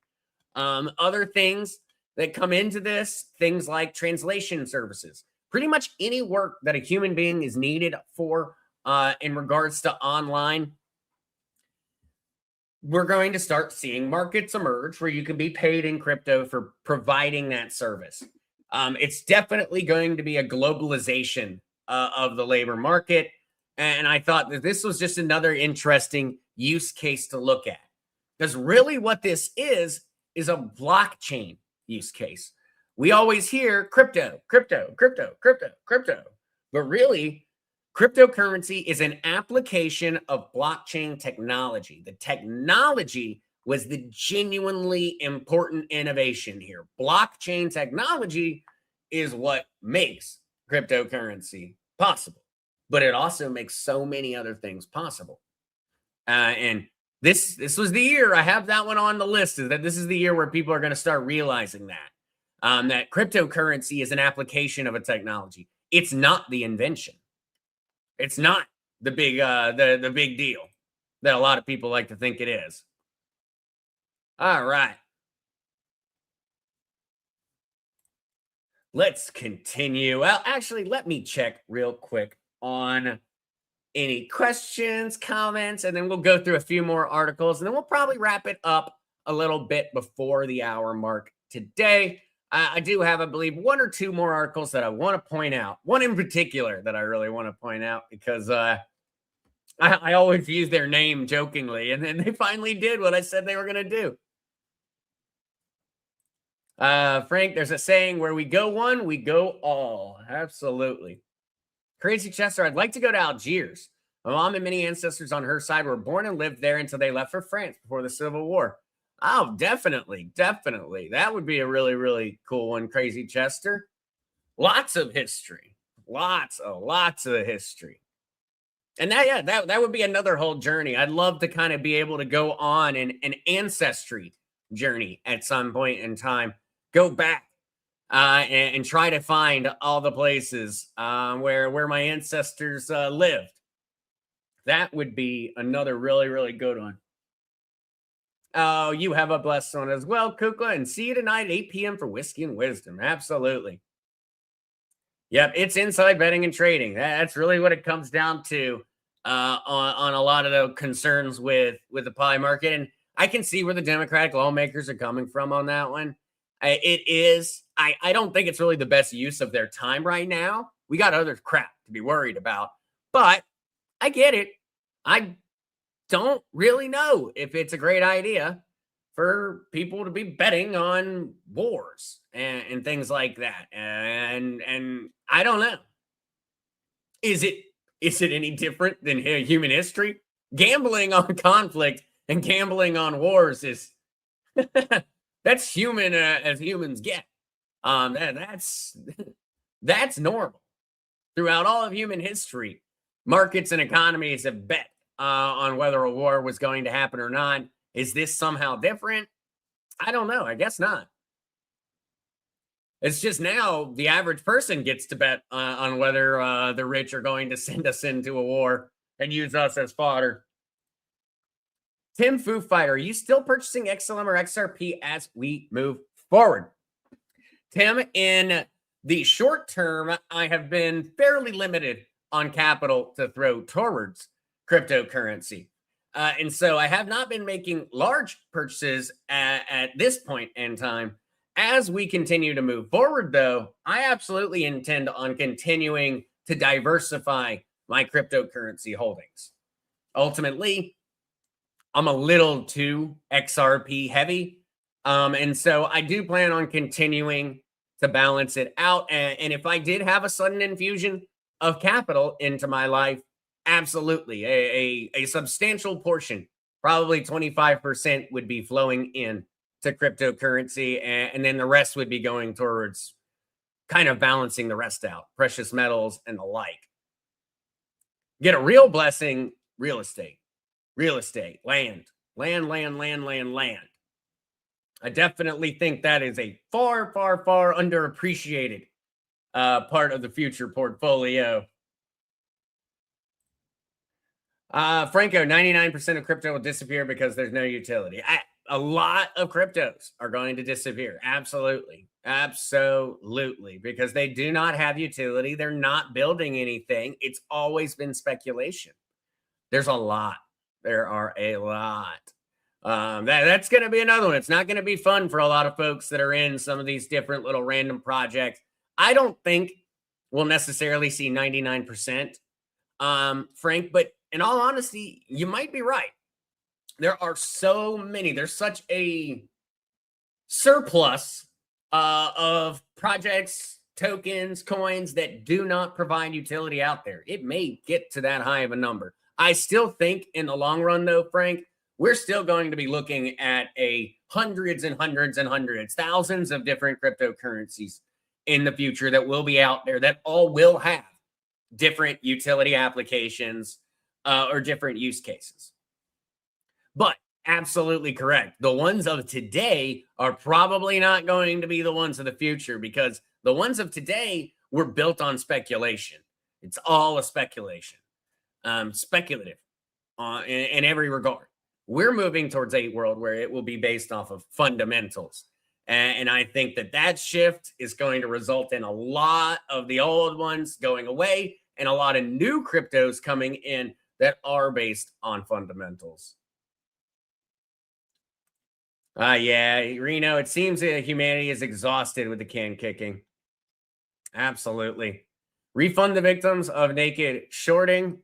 Other things that come into this, things like translation services, pretty much any work that a human being is needed for in regards to online, we're going to start seeing markets emerge where you can be paid in crypto for providing that service. It's definitely going to be a globalization of the labor market. And I thought that this was just another interesting use case to look at. Because really what this is a blockchain use case. We always hear crypto. But really, Cryptocurrency is an application of blockchain technology. The technology was the genuinely important innovation here. Blockchain technology is what makes cryptocurrency possible, but it also makes so many other things possible. And this was the year, I have that one on the list, is that this is the year where people are going to start realizing that that cryptocurrency is an application of a technology. It's not the invention. It's not the big the big deal that a lot of people like to think it is. All right. Let's continue. Well, actually, let me check real quick on any questions, comments, and then we'll go through a few more articles, and then we'll probably wrap it up a little bit before the hour mark today. I do have, I believe, one or two more articles that I want to point out. One in particular that I really want to point out because I always use their name jokingly, and then they finally did what I said they were going to do. Frank, there's a saying, where we go one, we go all. Absolutely. Crazy Chester, I'd like to go to Algiers. My mom and many ancestors on her side were born and lived there until they left for France before the Civil War. Oh, definitely. Definitely. That would be a really, really cool one, Crazy Chester. Lots of history. Lots of history. And that would be another whole journey. I'd love to kind of be able to go on an ancestry journey at some point in time. Go back and try to find all the places where my ancestors lived. That would be another really, really good one. Oh, you have a blessed one as well, Kukla, and see you tonight at 8 p.m. for Whiskey and Wisdom. Absolutely. Yep, it's inside betting and trading. That's really what it comes down to on a lot of the concerns with the pie market. And I can see where the Democratic lawmakers are coming from on that one. It is, I don't think it's really the best use of their time right now. We got other crap to be worried about, but I get it. I don't really know if it's a great idea for people to be betting on wars and things like that. And I don't know. Is it any different than human history? Gambling on conflict and gambling on wars is that's human as humans get. That's normal. Throughout all of human history, markets and economies have bet on whether a war was going to happen or not. Is this somehow different? I don't know. I guess not. It's just now the average person gets to bet on whether the rich are going to send us into a war and use us as fodder. Tim Foo Fighter, are you still purchasing XLM or XRP as we move forward? Tim, in the short term, I have been fairly limited on capital to throw towards cryptocurrency. And so I have not been making large purchases at this point in time. As we continue to move forward, though, I absolutely intend on continuing to diversify my cryptocurrency holdings. Ultimately, I'm a little too XRP heavy. And so I do plan on continuing to balance it out. And if I did have a sudden infusion of capital into my life, absolutely, a substantial portion, probably 25%, would be flowing in to cryptocurrency, and then the rest would be going towards kind of balancing the rest out, precious metals and the like. Get a real blessing, real estate, land. I definitely think that is a far underappreciated part of the future portfolio. Franco, 99% of crypto will disappear because there's no utility. A lot of cryptos are going to disappear. Absolutely. Because they do not have utility. They're not building anything. It's always been speculation. There are a lot. That's going to be another one. It's not going to be fun for a lot of folks that are in some of these different little random projects. I don't think we'll necessarily see 99%, Frank, but in all honesty, you might be right. There are so many. There's such a surplus of projects, tokens, coins that do not provide utility out there. It may get to that high of a number. I still think in the long run, though, Frank, we're still going to be looking at hundreds and hundreds and hundreds, thousands of different cryptocurrencies in the future that will be out there that all will have different utility applications or different use cases. But absolutely correct. The ones of today are probably not going to be the ones of the future, because the ones of today were built on speculation. It's all a speculation, speculative in every regard. We're moving towards a world where it will be based off of fundamentals. And I think that shift is going to result in a lot of the old ones going away and a lot of new cryptos coming in that are based on fundamentals. Yeah, Reno, it seems that humanity is exhausted with the can kicking. Absolutely. Refund the victims of naked shorting.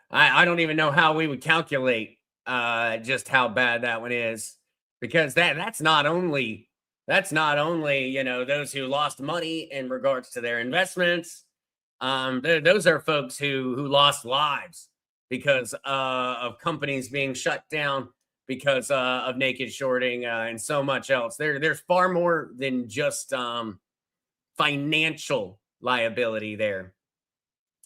I don't even know how we would calculate just how bad that one is, because that's not only those who lost money in regards to their investments. Those are folks who lost lives because of companies being shut down because of naked shorting and so much else. There's far more than just financial liability there.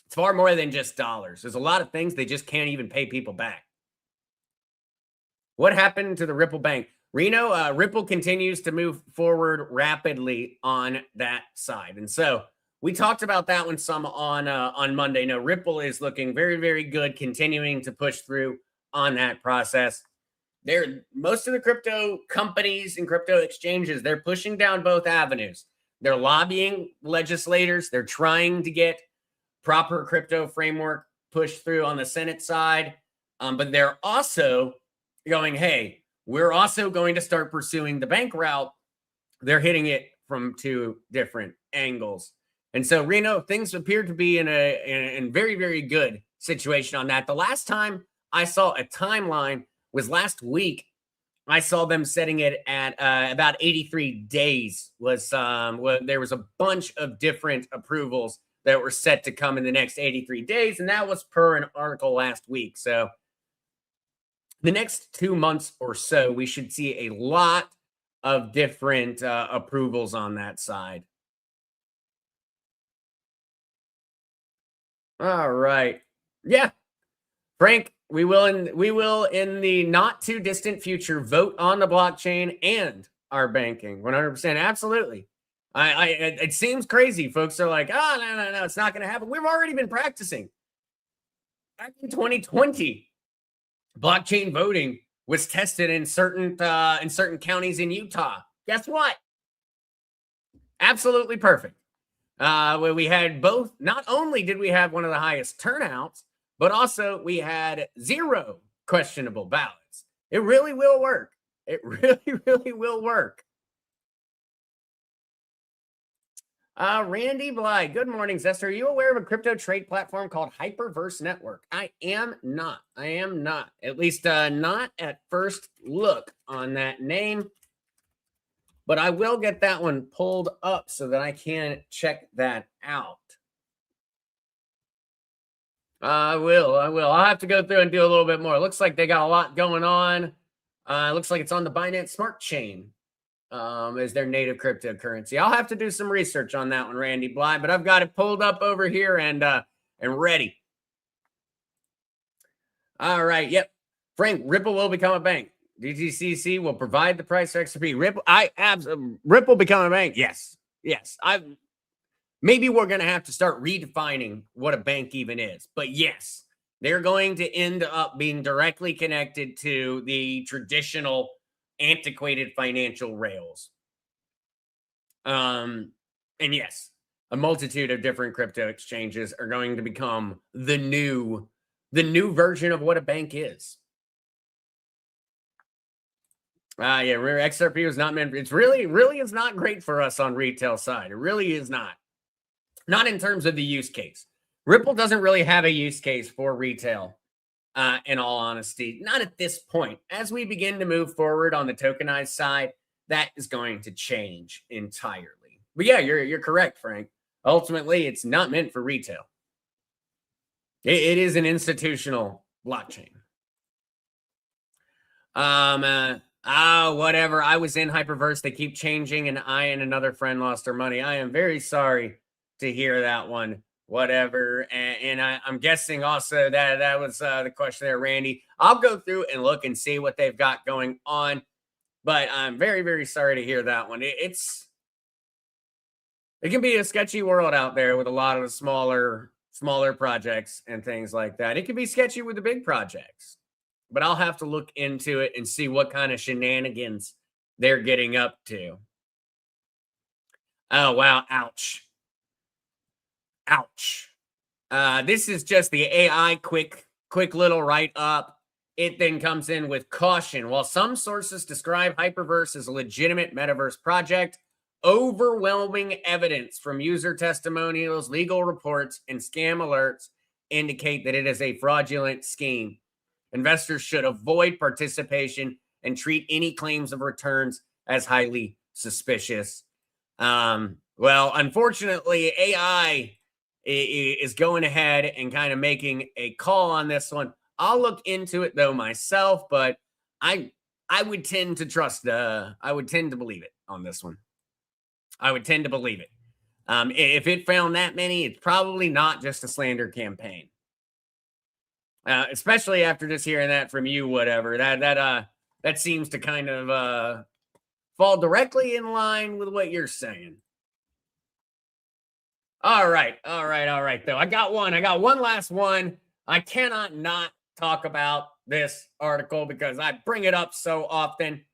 It's far more than just dollars. There's a lot of things they just can't even pay people back. What happened to the Ripple Bank? Reno, Ripple continues to move forward rapidly on that side. And so we talked about that one some on Monday. No, Ripple is looking very, very good, continuing to push through on that process. Most of the crypto companies and crypto exchanges, they're pushing down both avenues. They're lobbying legislators. They're trying to get proper crypto framework pushed through on the Senate side. But they're also going, hey, we're also going to start pursuing the bank route. They're hitting it from two different angles. And so, Reno, things appear to be in a very, very good situation on that. The last time I saw a timeline was last week. I saw them setting it at about 83 days. There was a bunch of different approvals that were set to come in the next 83 days, and that was per an article last week. So the next 2 months or so, we should see a lot of different approvals on that side. All right. Yeah. Frank, we will in the not too distant future vote on the blockchain and our banking. 100%. Absolutely. It seems crazy. Folks are like, oh, no, it's not going to happen. We've already been practicing. Back in 2020, blockchain voting was tested in certain counties in Utah. Guess what? Absolutely perfect. Where we had both. Not only did we have one of the highest turnouts, but also we had 0 questionable ballots. It really will work. It really, really will work. Randy Bly, good morning, Zester. Are you aware of a crypto trade platform called Hyperverse Network? I am not. At least not at first look on that name. But I will get that one pulled up so that I can check that out. I will. I'll have to go through and do a little bit more. It looks like they got a lot going on. It looks like it's on the Binance Smart Chain as their native cryptocurrency. I'll have to do some research on that one, Randy Bly, but I've got it pulled up over here and ready. All right. Yep. Frank, Ripple will become a bank. DTCC will provide the price for XRP. Ripple become a bank. Yes. Maybe we're going to have to start redefining what a bank even is. But yes, they're going to end up being directly connected to the traditional antiquated financial rails. And yes, a multitude of different crypto exchanges are going to become the new version of what a bank is. Yeah, XRP was not meant. It's really is not great for us on retail side. It really is not. Not in terms of the use case. Ripple doesn't really have a use case for retail, in all honesty. Not at this point. As we begin to move forward on the tokenized side, that is going to change entirely. But yeah, you're correct, Frank. Ultimately, it's not meant for retail. It is an institutional blockchain. Whatever. I was in Hyperverse. They keep changing, and I and another friend lost our money. I am very sorry to hear that one. Whatever. And I'm guessing also that was the question there, Randy. I'll go through and look and see what they've got going on. But I'm very, very sorry to hear that one. It can be a sketchy world out there with a lot of the smaller projects and things like that. It can be sketchy with the big projects. But I'll have to look into it and see what kind of shenanigans they're getting up to. Oh, wow. Ouch. Ouch. This is just the AI quick little write-up. It then comes in with caution. While some sources describe Hyperverse as a legitimate metaverse project, overwhelming evidence from user testimonials, legal reports, and scam alerts indicate that it is a fraudulent scheme. Investors should avoid participation and treat any claims of returns as highly suspicious. Well, unfortunately, AI is going ahead and kind of making a call on this one. I'll look into it though myself, but I would tend to trust. I would tend to believe it on this one. I would tend to believe it. If it found that many, it's probably not just a slander campaign. Especially after just hearing that from you, whatever. That seems to kind of fall directly in line with what you're saying. All right, though. I got one last one. I cannot not talk about this article because I bring it up so often.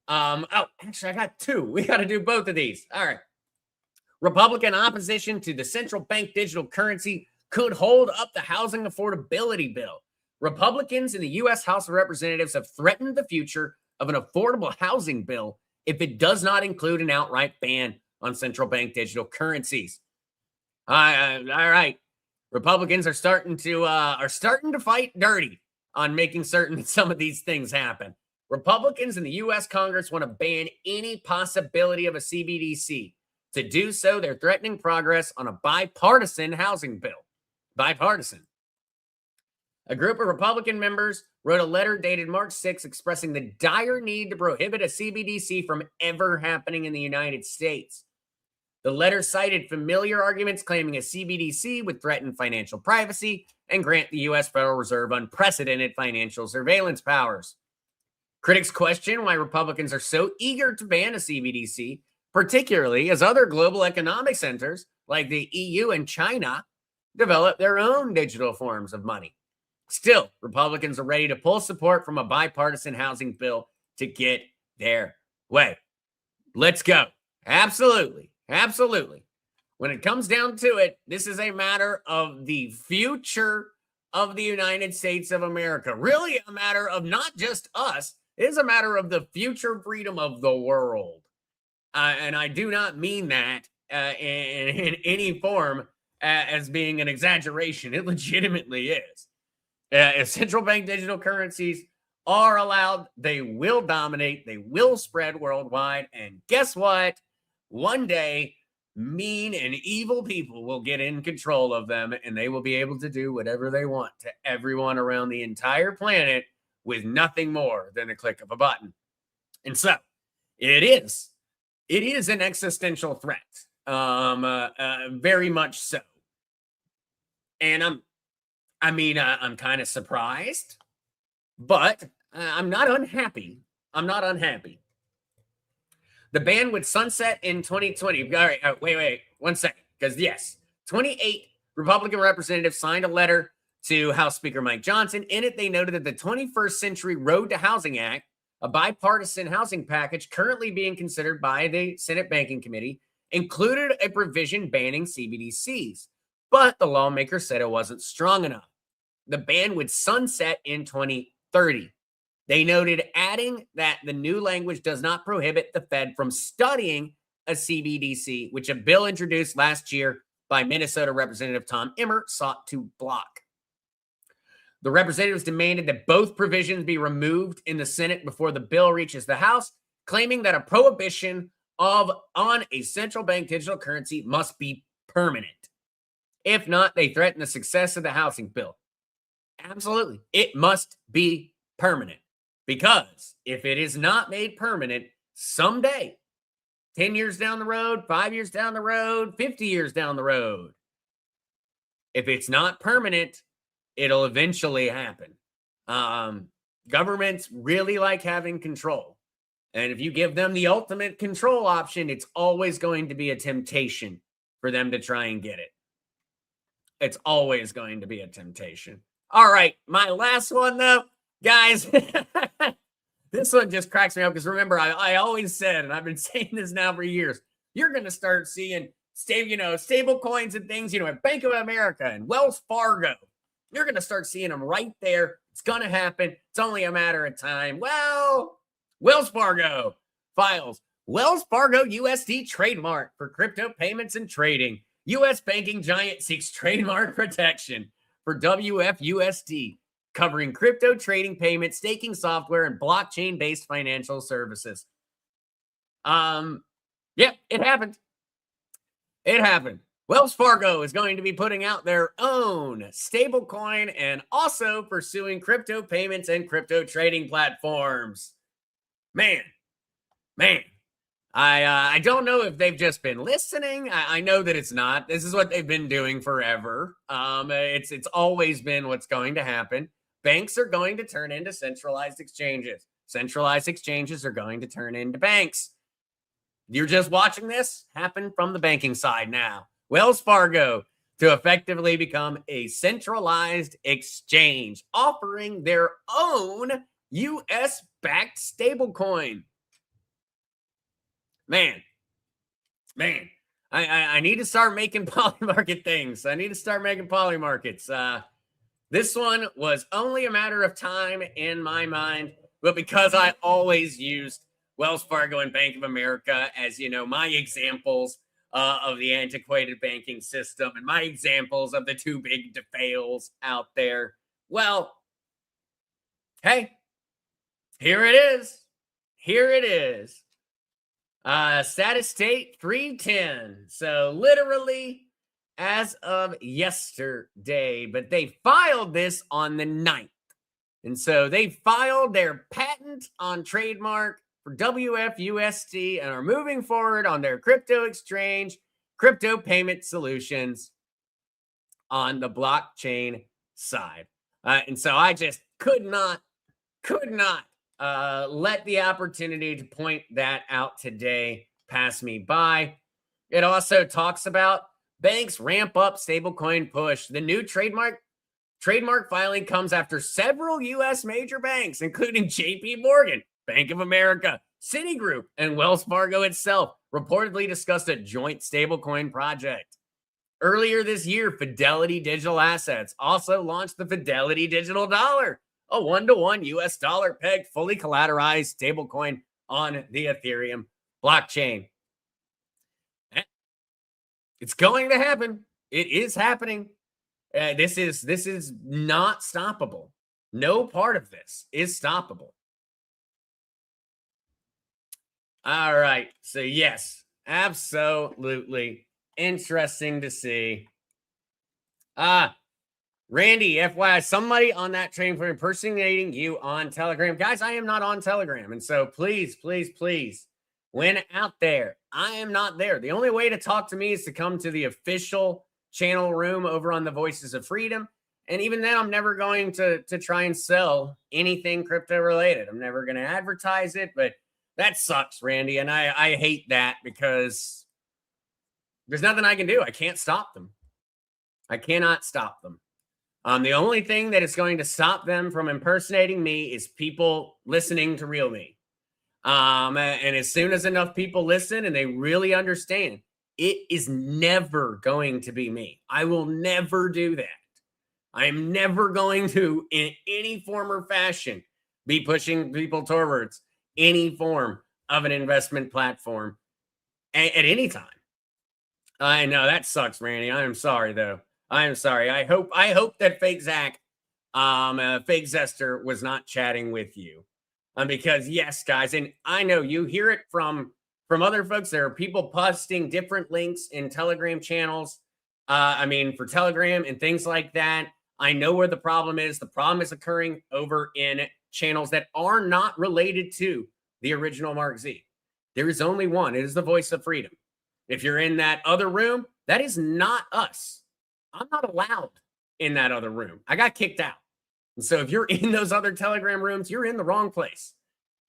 Actually, I got two. We got to do both of these. All right. Republican opposition to the central bank digital currency could hold up the housing affordability bill. Republicans in the U.S. House of Representatives have threatened the future of an affordable housing bill if it does not include an outright ban on central bank digital currencies. All right. Republicans are starting to fight dirty on making certain that some of these things happen. Republicans in the U.S. Congress want to ban any possibility of a CBDC. To do so, they're threatening progress on a bipartisan housing bill. Bipartisan. A group of Republican members wrote a letter dated March 6 expressing the dire need to prohibit a CBDC from ever happening in the United States. The letter cited familiar arguments claiming a CBDC would threaten financial privacy and grant the U.S. Federal Reserve unprecedented financial surveillance powers. Critics question why Republicans are so eager to ban a CBDC, particularly as other global economic centers like the EU and China develop their own digital forms of money. Still, Republicans are ready to pull support from a bipartisan housing bill to get their way. Let's go. Absolutely. Absolutely. When it comes down to it, this is a matter of the future of the United States of America. Really a matter of not just us. It is a matter of the future freedom of the world. And I do not mean that in any form as being an exaggeration. It legitimately is. If central bank digital currencies are allowed, they will dominate. They will spread worldwide. And guess what? One day, mean and evil people will get in control of them, and they will be able to do whatever they want to everyone around the entire planet with nothing more than a click of a button. And so, it is an existential threat, very much so. And I'm kind of surprised, but I'm not unhappy. The ban would sunset in 2020. All right, wait, 1 second. Because yes, 28 Republican representatives signed a letter to House Speaker Mike Johnson. In it, they noted that the 21st Century Road to Housing Act, a bipartisan housing package currently being considered by the Senate Banking Committee, included a provision banning CBDCs. But the lawmaker said it wasn't strong enough. The ban would sunset in 2030. They noted, adding that the new language does not prohibit the Fed from studying a CBDC, which a bill introduced last year by Minnesota Representative Tom Emmer sought to block. The representatives demanded that both provisions be removed in the Senate before the bill reaches the House, claiming that a prohibition on a central bank digital currency must be permanent. If not, they threaten the success of the housing bill. Absolutely. It must be permanent. Because if it is not made permanent, someday, 10 years down the road, 5 years down the road, 50 years down the road, if it's not permanent, it'll eventually happen. Governments really like having control. And if you give them the ultimate control option, it's always going to be a temptation for them to try and get it. It's always going to be a temptation. All right, my last one, though, guys. This one just cracks me up because remember, I always said, and I've been saying this now for years, you're going to start seeing stable coins and things, at Bank of America and Wells Fargo. You're going to start seeing them right there. It's going to happen. It's only a matter of time. Well, Wells Fargo files Wells Fargo USD trademark for crypto payments and trading. U.S. banking giant seeks trademark protection for WFUSD, covering crypto trading, payment, staking software, and blockchain-based financial services. Yeah, it happened. It happened. Wells Fargo is going to be putting out their own stablecoin and also pursuing crypto payments and crypto trading platforms. Man. I don't know if they've just been listening. I know that it's not. This is what they've been doing forever. It's always been what's going to happen. Banks are going to turn into centralized exchanges. Centralized exchanges are going to turn into banks. You're just watching this happen from the banking side now. Wells Fargo to effectively become a centralized exchange, offering their own U.S.-backed stablecoin. Man, I need to start making polymarket things. I need to start making polymarkets. This one was only a matter of time in my mind, but because I always used Wells Fargo and Bank of America as, my examples of the antiquated banking system and my examples of the too big to fails out there. Well, hey, here it is. Here it is. Status state 310. So literally as of yesterday, but they filed this on the 9th. And so they filed their patent on trademark for WFUSD and are moving forward on their crypto exchange, crypto payment solutions on the blockchain side. And so I just could not let the opportunity to point that out today pass me by. It also talks about banks ramp up stablecoin push. The new trademark filing comes after several U.S. major banks, including JP Morgan, Bank of America, Citigroup, and Wells Fargo itself, reportedly discussed a joint stablecoin project. Earlier this year, Fidelity Digital Assets also launched the Fidelity Digital Dollar, a 1-to-1 U.S. dollar pegged, fully collateralized stablecoin on the Ethereum blockchain. It's going to happen. It is happening. This is not stoppable. No part of this is stoppable. All right. So yes, absolutely interesting to see. Randy, FYI, somebody on that train for impersonating you on Telegram. Guys, I am not on Telegram. And so please, when out there, I am not there. The only way to talk to me is to come to the official channel room over on the Voices of Freedom. And even then, I'm never going to try and sell anything crypto related. I'm never going to advertise it, but that sucks, Randy. And I hate that because there's nothing I can do. I can't stop them. I cannot stop them. The only thing that is going to stop them from impersonating me is people listening to real me. And as soon as enough people listen and they really understand, it is never going to be me. I will never do that. I am never going to, in any form or fashion, be pushing people towards any form of an investment platform at any time. I know that sucks, Randy. I am sorry, though. I am sorry. I hope that Fake Zach, Fake Zester was not chatting with you. Because yes, guys, and I know you hear it from from other folks. There are people posting different links in Telegram channels. For Telegram and things like that. I know where the problem is. The problem is occurring over in channels that are not related to the original Mark Z. There is only one. It is the Voice of Freedom. If you're in that other room, that is not us. I'm not allowed in that other room. I got kicked out. And so if you're in those other Telegram rooms, you're in the wrong place.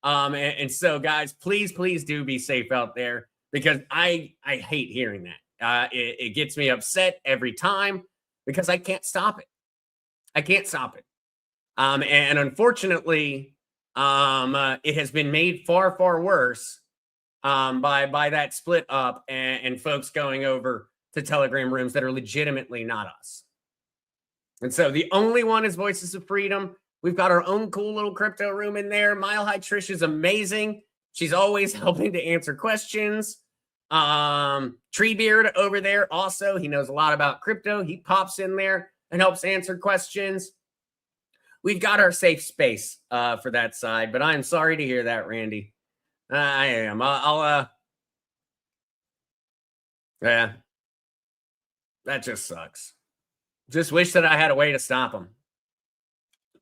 And so, guys, please do be safe out there, because I hate hearing that. It gets me upset every time because I can't stop it. I can't stop it. And unfortunately, it has been made far worse by that split up and folks going over to Telegram rooms that are legitimately not us. And so the only one is Voices of Freedom. We've got our own cool little crypto room in there. Mile High Trish is amazing. She's always helping to answer questions. Treebeard over there also, he knows a lot about crypto. He pops in there and helps answer questions. We've got our safe space for that side, but I'm sorry to hear that, Randy. I am. Yeah, that just sucks. Just wish that I had a way to stop them.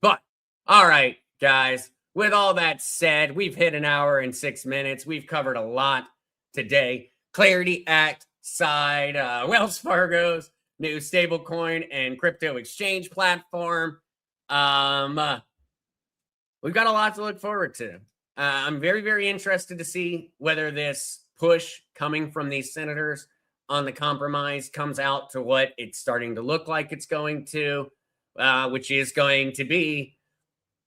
But, all right, guys, with all that said, we've hit an hour and 6 minutes. We've covered a lot today. Clarity Act side, Wells Fargo's new stablecoin and crypto exchange platform. We've got a lot to look forward to. I'm very interested to see whether this push coming from these senators on the compromise comes out to what it's starting to look like it's going to, which is going to be,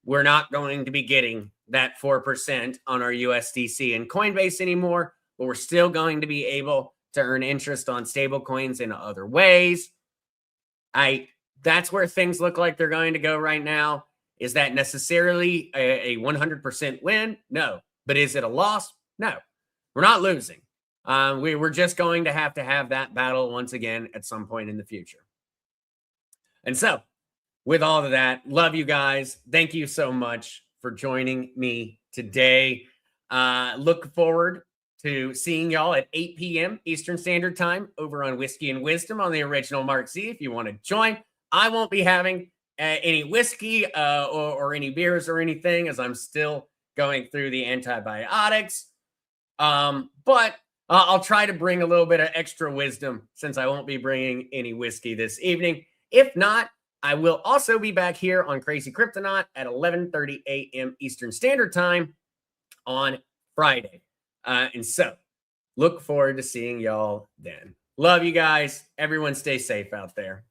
we're not going to be getting that 4% on our USDC and Coinbase anymore, but we're still going to be able to earn interest on stable coins in other ways. That's where things look like they're going to go right now. Is that necessarily a 100% win? No. But is it a loss? No. We're not losing. We're just going to have that battle once again at some point in the future. And so, with all of that, love you guys. Thank you so much for joining me today. Look forward to seeing y'all at 8 p.m. Eastern Standard Time over on Whiskey and Wisdom on the original Mark Z. If you want to join, I won't be having any whiskey or any beers or anything, as I'm still going through the antibiotics. But I'll try to bring a little bit of extra wisdom, since I won't be bringing any whiskey this evening. If not, I will also be back here on Crazy Cryptonaut at 11:30 a.m. Eastern Standard Time on Friday. And so, look forward to seeing y'all then. Love you guys. Everyone stay safe out there.